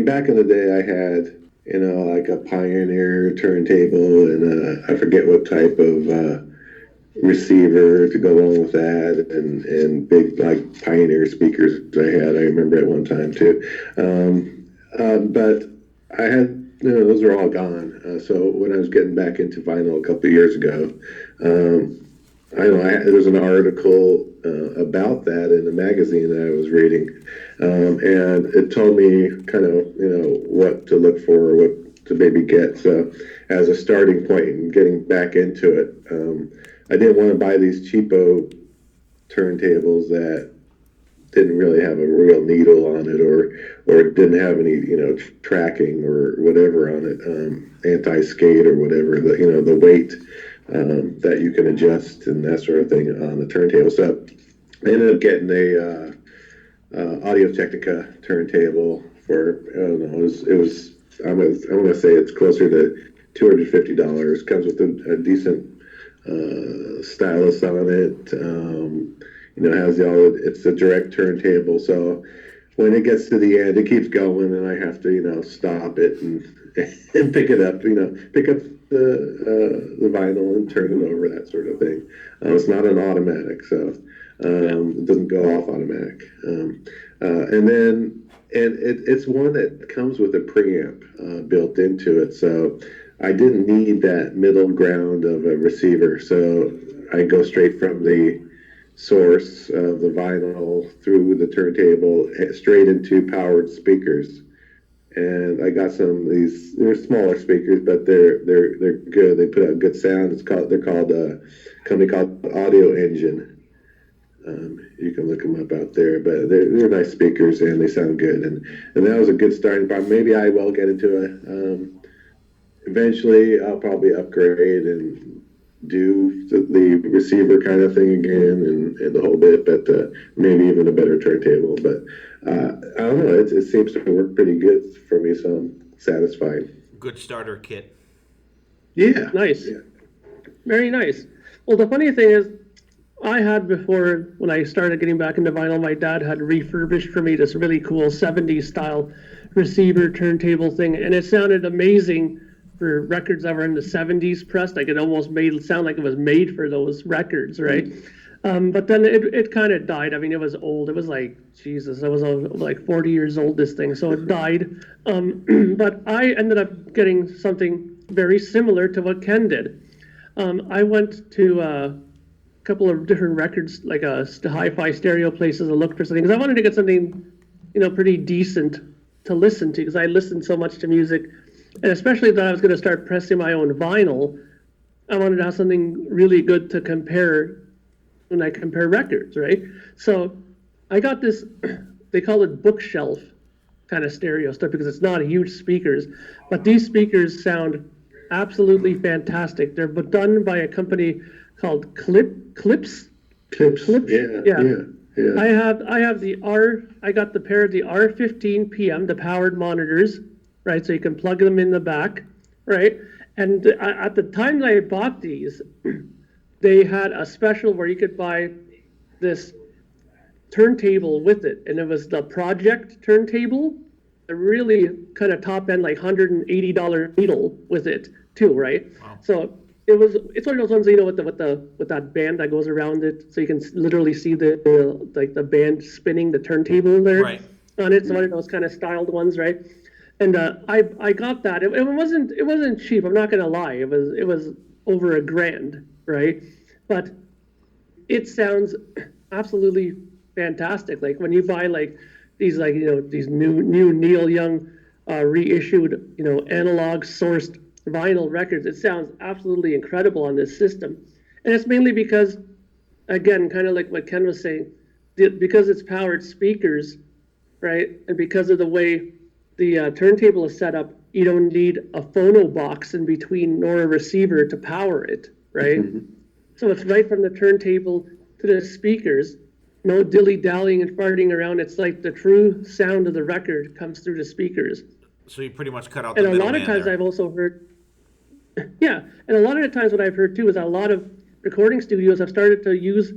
back in the day, I had, like a Pioneer turntable, and I forget what type of receiver to go along with that, and big like Pioneer speakers I remember at one time too. But I had. Those are all gone. So when I was getting back into vinyl a couple of years ago, there was an article about that in a magazine that I was reading, and it told me kind of what to look for, or what to maybe get. So as a starting point and getting back into it, I didn't want to buy these cheapo turntables that didn't really have a real needle on it, or didn't have any tracking or whatever on it, anti-skate or whatever, the weight that you can adjust and that sort of thing on the turntable. So I ended up getting a Audio-Technica turntable for, I don't know, it was I'm gonna say it's closer to $250. Comes with a decent stylus on it. Has it's a direct turntable, so when it gets to the end, it keeps going, and I have to, stop it and pick it up, pick up the vinyl and turn it over, that sort of thing. It's not an automatic, so it doesn't go off automatic. It's one that comes with a preamp built into it, so I didn't need that middle ground of a receiver, so I go straight from the source of the vinyl through the turntable straight into powered speakers, and I got some of these. They're smaller speakers, but they're good. They put out good sound. They're called a company called Audio Engine. You can look them up out there, but they're nice speakers and they sound good. And that was a good starting point. Maybe I will get into eventually I'll probably upgrade and do the receiver kind of thing again and the whole bit, but maybe even a better turntable. But I don't know, it seems to work pretty good for me, so I'm satisfied. Good starter kit. Yeah. Nice. Yeah. Very nice. Well, the funny thing is, I had before, when I started getting back into vinyl, my dad had refurbished for me this really cool 70s style receiver turntable thing, and it sounded amazing for records that were in the 70s pressed. Like, it almost made it sound like it was made for those records, right? But then it kind of died. I mean, it was old. It was like, Jesus, I was like 40 years old, this thing, so it died. But I ended up getting something very similar to what Ken did. I went to a couple of different records, like hi-fi stereo places, and looked for something, because I wanted to get something, pretty decent to listen to, because I listened so much to music, and especially that I was going to start pressing my own vinyl. I wanted to have something really good to compare when I compare records, right? So I got this, they call it bookshelf kind of stereo stuff, because it's not huge speakers, but these speakers sound absolutely fantastic. They're done by a company called Clips. Yeah. I have I got the pair of the R15 PM, the powered monitors, right? So you can plug them in the back, right? And at the time that I bought these, they had a special where you could buy this turntable with it, and it was the Project turntable, a really kind of top end, like $180 needle with it too, right? Wow. So it's one of those ones, with that band that goes around it, so you can literally see the band spinning the turntable there, right, on it. It's one of those kind of styled ones, right? And I got that. It wasn't cheap. I'm not gonna lie. It was over $1,000, right? But it sounds absolutely fantastic. Like when you buy these these new Neil Young reissued analog sourced vinyl records, it sounds absolutely incredible on this system. And it's mainly because, again, kind of like what Ken was saying, because it's powered speakers, right, and because of the way the turntable is set up, you don't need a phono box in between nor a receiver to power it, right? So it's right from the turntable to the speakers. No dilly-dallying and farting around. It's like the true sound of the record comes through the speakers. So you pretty much cut out the middleman. And a lot of times there. I've also heard, yeah, and a lot of the times what I've heard too is a lot of recording studios have started to use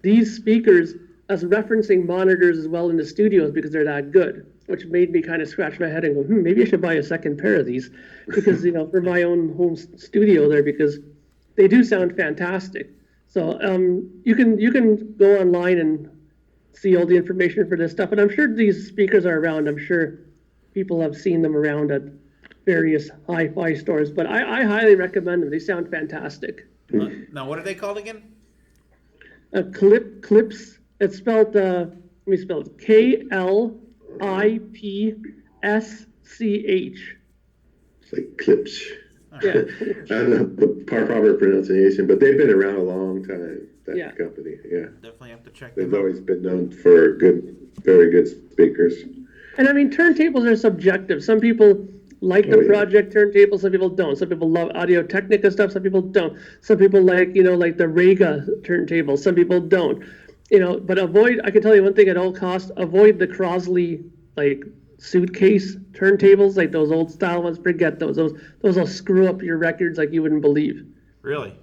these speakers as referencing monitors as well in the studios, because they're that good, which made me kind of scratch my head and go, maybe I should buy a second pair of these, because for my own home studio there, because they do sound fantastic. So you can go online and see all the information for this stuff, and I'm sure these speakers are around. I'm sure people have seen them around at various hi-fi stores, but I highly recommend them. They sound fantastic. Now, what are they called again? Clips. It's spelled, let me spell it, KLIPSCH. It's like Clips. Yeah. I don't know the proper pronunciation, but they've been around a long time, that company. Yeah. Definitely have to check them out. They've always been known for very good speakers. And I mean, turntables are subjective. Some people like the Project turntable, some people don't. Some people love Audio Technica stuff, some people don't. Some people like, like the Rega turntable, some people don't. But I can tell you one thing at all costs, avoid the Crosley, suitcase turntables, like those old style ones. Forget those. Those will screw up your records like you wouldn't believe. Really?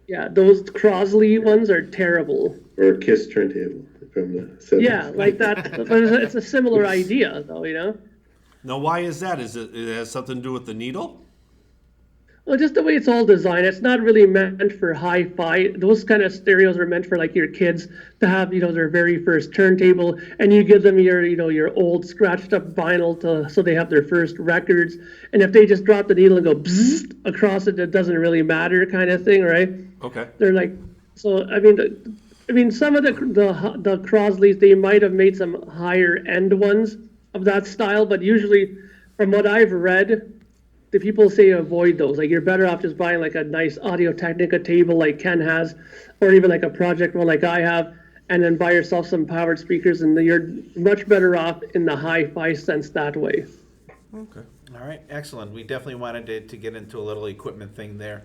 Yeah, those Crosley ones are terrible. Or a Kiss turntable from the 70s. Yeah, like that. But it's a similar idea, though, Now, why is that? It has something to do with the needle? Well, just the way it's all designed. It's not really meant for hi-fi. Those kind of stereos are meant for your kids to have, their very first turntable, and you give them your old scratched up vinyl so they have their first records. And if they just drop the needle and go bzzzt across it, it doesn't really matter, kind of thing, right? Okay. They're so. I mean, some of the Crosleys, they might have made some higher end ones of that style, but usually, from what I've read, the people say avoid those. You're better off just buying a nice Audio Technica table like Ken has, or even a Project one like I have, and then buy yourself some powered speakers, and you're much better off in the hi-fi sense that way. Okay. All right, excellent. We definitely wanted to get into a little equipment thing there.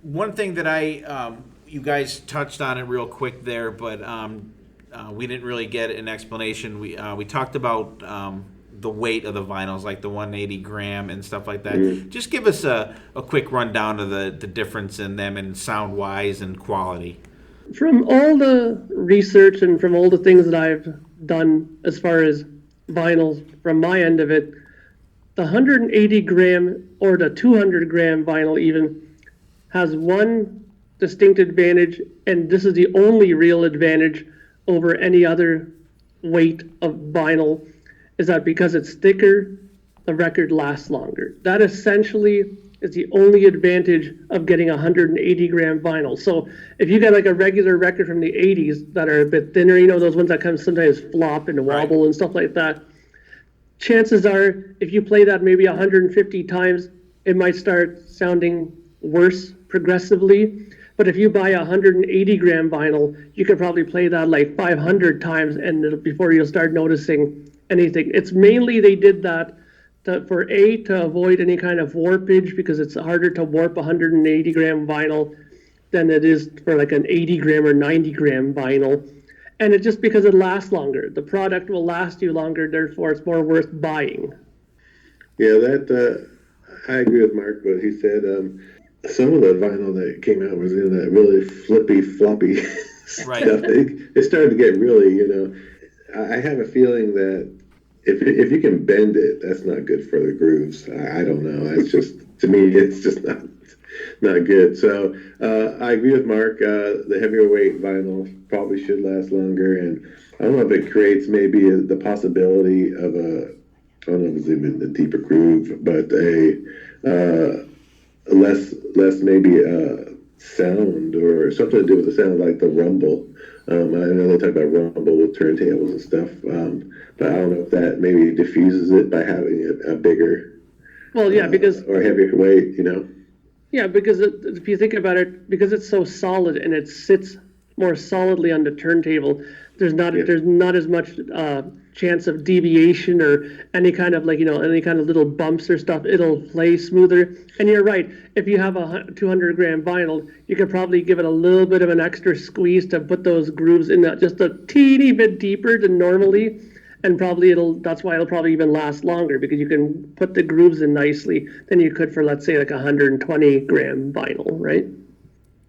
One thing that you guys touched on it real quick there, but we didn't really get an explanation. We talked about the weight of the vinyls, like the 180 gram and stuff like that. Mm-hmm. Just give us a quick rundown of the difference in them and sound-wise and quality. From all the research and from all the things that I've done as far as vinyls, from my end of it, the 180 gram or the 200 gram vinyl even has one distinct advantage, and this is the only real advantage over any other weight of vinyl, is that because it's thicker, the record lasts longer. That essentially is the only advantage of getting 180 gram vinyl. So if you get like a regular record from the 80s that are a bit thinner, those ones that kind of sometimes flop and wobble and stuff like that, chances are if you play that maybe 150 times, it might start sounding worse progressively. But if you buy a 180 gram vinyl, you could probably play that like 500 times and before you'll start noticing anything. It's mainly they did that to avoid any kind of warpage, because it's harder to warp 180 gram vinyl than it is for like an 80 gram or 90 gram vinyl. And it's just because it lasts longer. The product will last you longer, therefore it's more worth buying. Yeah, that I agree with Mark, what he said. Some of the vinyl that came out was in that really flippy, floppy Right. stuff. It started to get really, I have a feeling that if you can bend it, that's not good for the grooves. I don't know. It's just, to me, it's just not good. So I agree with Mark. The heavier weight vinyl probably should last longer, and I don't know if it creates maybe the possibility of I don't know if it's even a deeper groove, but a less maybe sound or something to do with the sound, like the rumble. I know they talk about rumble with turntables and stuff, but I don't know if that maybe diffuses it by having a bigger, Well, yeah, because or heavier weight, Yeah, because if you think about it, because it's so solid and it sits more solidly on the turntable, there's not as much chance of deviation or any kind of any kind of little bumps or stuff. It'll play smoother. And you're right. If you have a 200 gram vinyl, you could probably give it a little bit of an extra squeeze to put those grooves in just a teeny bit deeper than normally. And probably that's why it'll probably even last longer, because you can put the grooves in nicely than you could for, let's say, like 120 gram vinyl, right?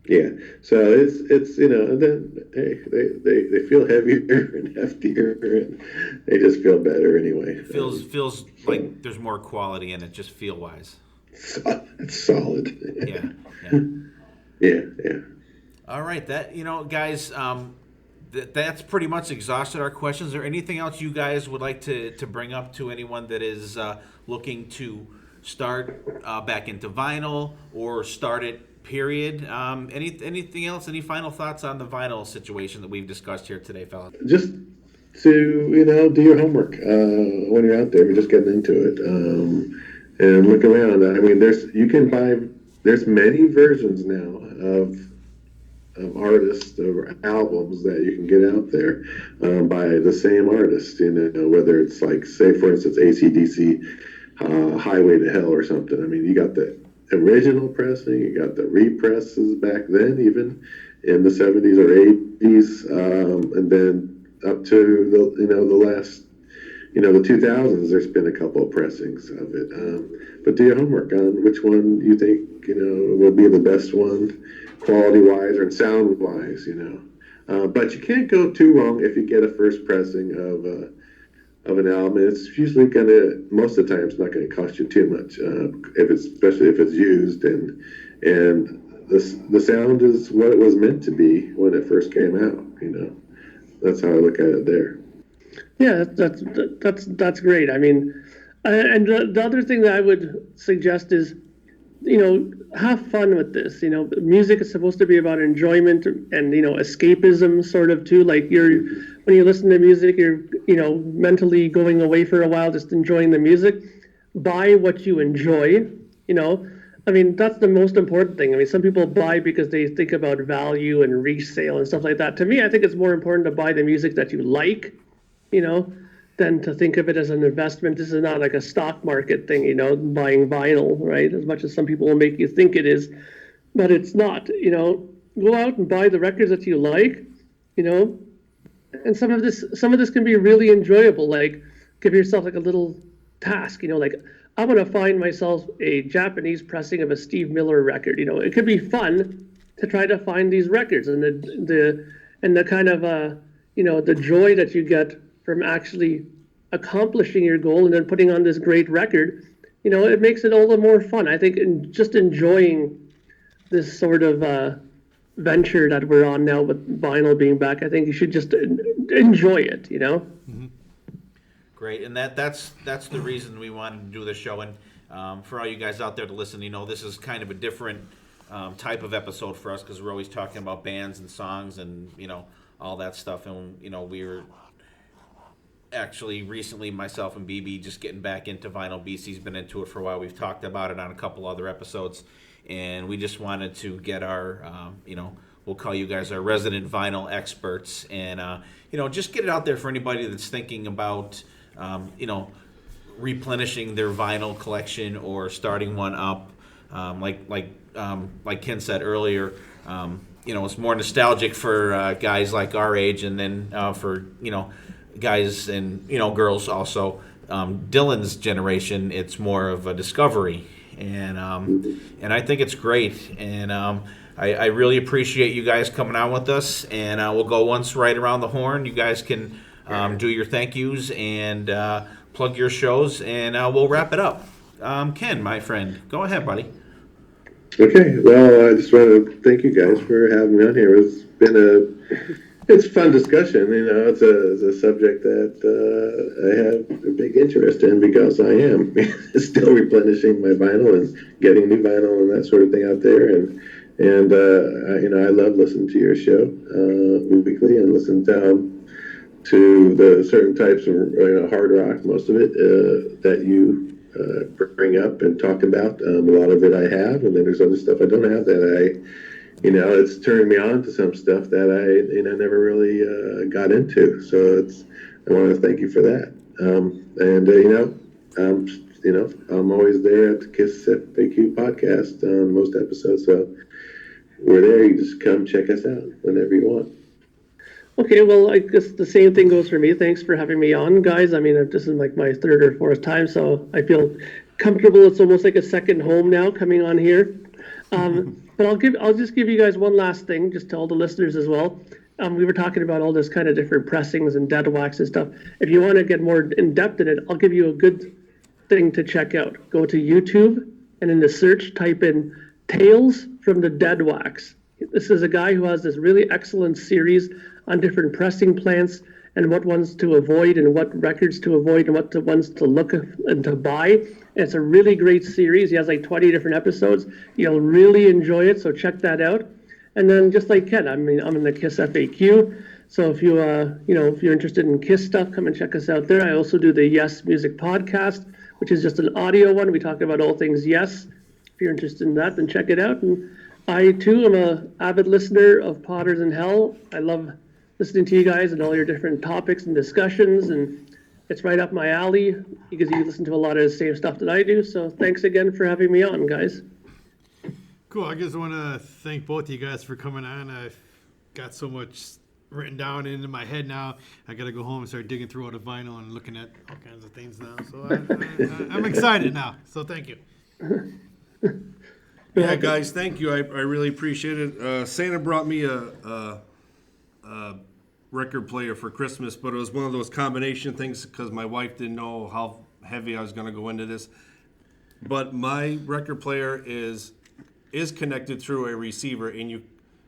Yeah. So it's and then they feel heavier and heftier, and they just feel better anyway. Feels like there's more quality in it, just feel wise. It's solid. Yeah. Yeah. All right, guys. That's pretty much exhausted our questions. Is there anything else you guys would like to bring up to anyone that is looking to start back into vinyl or start it, period? Anything else? Any final thoughts on the vinyl situation that we've discussed here today, fellas? Just to, do your homework when you're out there. You're just getting into it. And look around. I mean, there's many versions now of artists or albums that you can get out there by the same artist, whether it's like, say, for instance, AC/DC, Highway to Hell or something. I mean, you got the original pressing, you got the represses back then, even in the 70s or 80s, and then up to the last, the 2000s, there's been a couple of pressings of it. But do your homework on which one you think, will be the best one, quality-wise or sound-wise, But you can't go too wrong if you get a first pressing of an album. It's usually most of the time, it's not gonna cost you too much, especially if it's used, and the sound is what it was meant to be when it first came out. That's how I look at it there. Yeah, that's great. I mean, and the other thing that I would suggest is, have fun with this. Music is supposed to be about enjoyment and escapism, sort of too. Like when you listen to music, you're mentally going away for a while, just enjoying the music. Buy what you enjoy. I mean, that's the most important thing. I mean, some people buy because they think about value and resale and stuff like that. To me, I think it's more important to buy the music that you like. than to think of it as an investment. This is not like a stock market thing, buying vinyl, right? As much as some people will make you think it is, but it's not. Go out and buy the records that you like, and some of this can be really enjoyable. Like, give yourself like a little task, like, I want to find myself a Japanese pressing of a Steve Miller record. It could be fun to try to find these records, and the kind of the joy that you get from actually accomplishing your goal and then putting on this great record, it makes it all the more fun. I think just enjoying this sort of venture that we're on now with vinyl being back, I think you should just enjoy it, Mm-hmm. Great, and that's the reason we wanted to do this show. And for all you guys out there to listen, this is kind of a different type of episode for us because we're always talking about bands and songs and all that stuff. And we were actually recently, myself and BB, just getting back into vinyl. BC's been into it for a while. We've talked about it on a couple other episodes, and we just wanted to get our we'll call you guys our resident vinyl experts, and just get it out there for anybody that's thinking about replenishing their vinyl collection or starting one up. Like Ken said earlier, it's more nostalgic for guys like our age, and then for guys and girls also. Dylan's generation, it's more of a discovery, and I think it's great, and I really appreciate you guys coming on with us, and we'll go once right around the horn. You guys can do your thank yous and plug your shows, and we'll wrap it up. Ken, my friend, go ahead, buddy. Okay, well, I just want to thank you guys for having me on here. It's a fun discussion. It's a subject that I have a big interest in because I am still replenishing my vinyl and getting new vinyl and that sort of thing out there. And I love listening to your show weekly and listen to the certain types of hard rock, most of it that you bring up and talk about. A lot of it I have, and then there's other stuff I don't have that it's turned me on to some stuff that I never really got into. So I want to thank you for that. I'm always there at the Kiss FAQ podcast on most episodes. So we're there. You just come check us out whenever you want. Okay, well, I guess the same thing goes for me. Thanks for having me on, guys. I mean, this is like my third or fourth time, so I feel comfortable. It's almost like a second home now coming on here. But I'll just give you guys one last thing, just to all the listeners as well. We were talking about all this kind of different pressings and dead wax and stuff. If you want to get more in depth in it, I'll give you a good thing to check out. Go to YouTube and in the search type in Tales from the Dead Wax. This is a guy who has this really excellent series on different pressing plants and what ones to avoid and what records to avoid and what ones to look and to buy. And it's a really great series. He has like 20 different episodes. You'll really enjoy it, so check that out. And then just like Ken, I'm in the Kiss FAQ. So if if you're interested in Kiss stuff, come and check us out there. I also do the Yes Music podcast, which is just an audio one. We talk about all things Yes. If you're interested in that, then check it out. And I too am an avid listener of Potters in Hell. I love listening to you guys and all your different topics and discussions, and it's right up my alley because you listen to a lot of the same stuff that I do. So thanks again for having me on, guys. Cool. I just want to thank both of you guys for coming on. I've got so much written down into my head now. I got to go home and start digging through all the vinyl and looking at all kinds of things now. So I'm excited now. So thank you. Yeah, guys, thank you. I really appreciate it. Santa brought me a record player for Christmas, but it was one of those combination things because my wife didn't know how heavy I was going to go into this. But my record player is connected through a receiver, and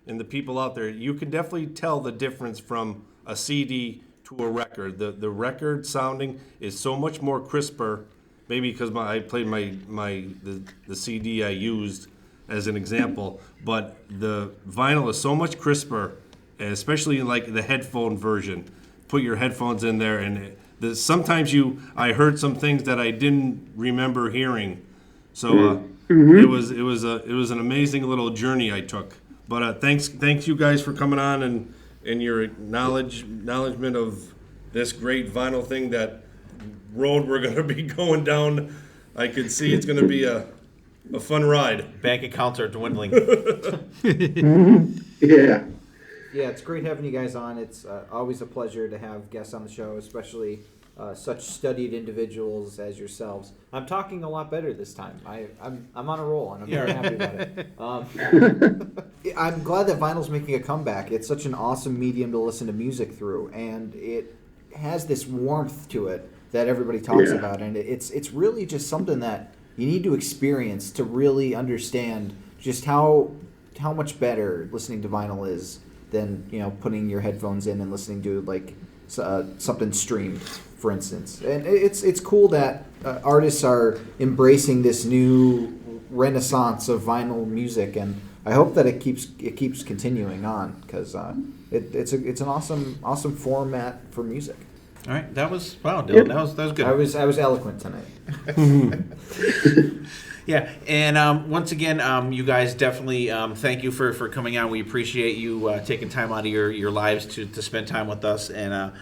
the people out there, you can definitely tell the difference from a CD to a record. The record sounding is so much more crisper. Maybe because I played the CD I used as an example, but the vinyl is so much crisper, especially in like the headphone version. Put your headphones in there, and sometimes I heard some things that I didn't remember hearing. So it was an amazing little journey I took. But thanks you guys for coming on and your acknowledgement of this great vinyl thing, that road we're going to be going down. I could see it's going to be a fun ride. Bank accounts are dwindling. Yeah. Yeah, it's great having you guys on. It's always a pleasure to have guests on the show, especially such studied individuals as yourselves. I'm talking a lot better this time. I'm on a roll, and I'm very happy about it. I'm glad that vinyl's making a comeback. It's such an awesome medium to listen to music through, and it has this warmth to it that everybody talks about, and it's really just something that you need to experience to really understand just how much better listening to vinyl is than putting your headphones in and listening to like something streamed, for instance. And it's cool that artists are embracing this new renaissance of vinyl music, and I hope that it keeps continuing on, because it's an awesome format for music. All right, that was Dylan. That was good. I was eloquent tonight. Yeah, and once again, you guys definitely thank you for coming on. We appreciate you taking time out of your lives to spend time with us, and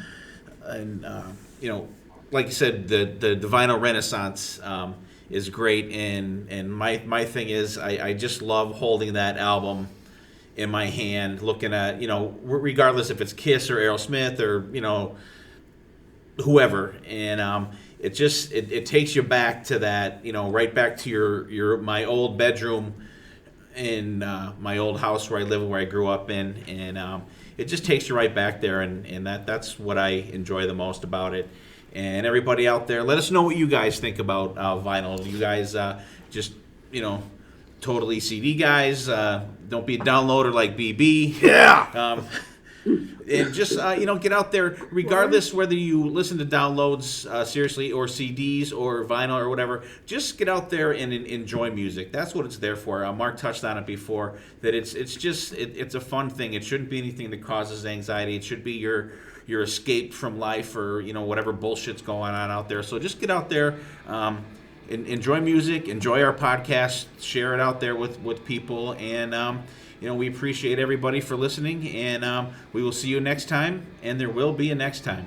like you said, the vinyl renaissance is great, and my thing is I just love holding that album in my hand, looking at regardless if it's Kiss or Aerosmith or whoever, and it takes you back to that, right back to my old bedroom in my old house where I live, where I grew up in, and it just takes you right back there, and that's what I enjoy the most about it. And everybody out there, let us know what you guys think about vinyl. You guys just totally CD guys, don't be a downloader like BB. Yeah. And just get out there, regardless whether you listen to downloads seriously or CDs or vinyl or whatever. Just get out there and enjoy music. That's what it's there for. Mark touched on it before, that it's a fun thing. It shouldn't be anything that causes anxiety. It should be your escape from life or whatever bullshit's going on out there. So just get out there, enjoy music, enjoy our podcast, share it out there with people, and we appreciate everybody for listening, and we will see you next time, and there will be a next time.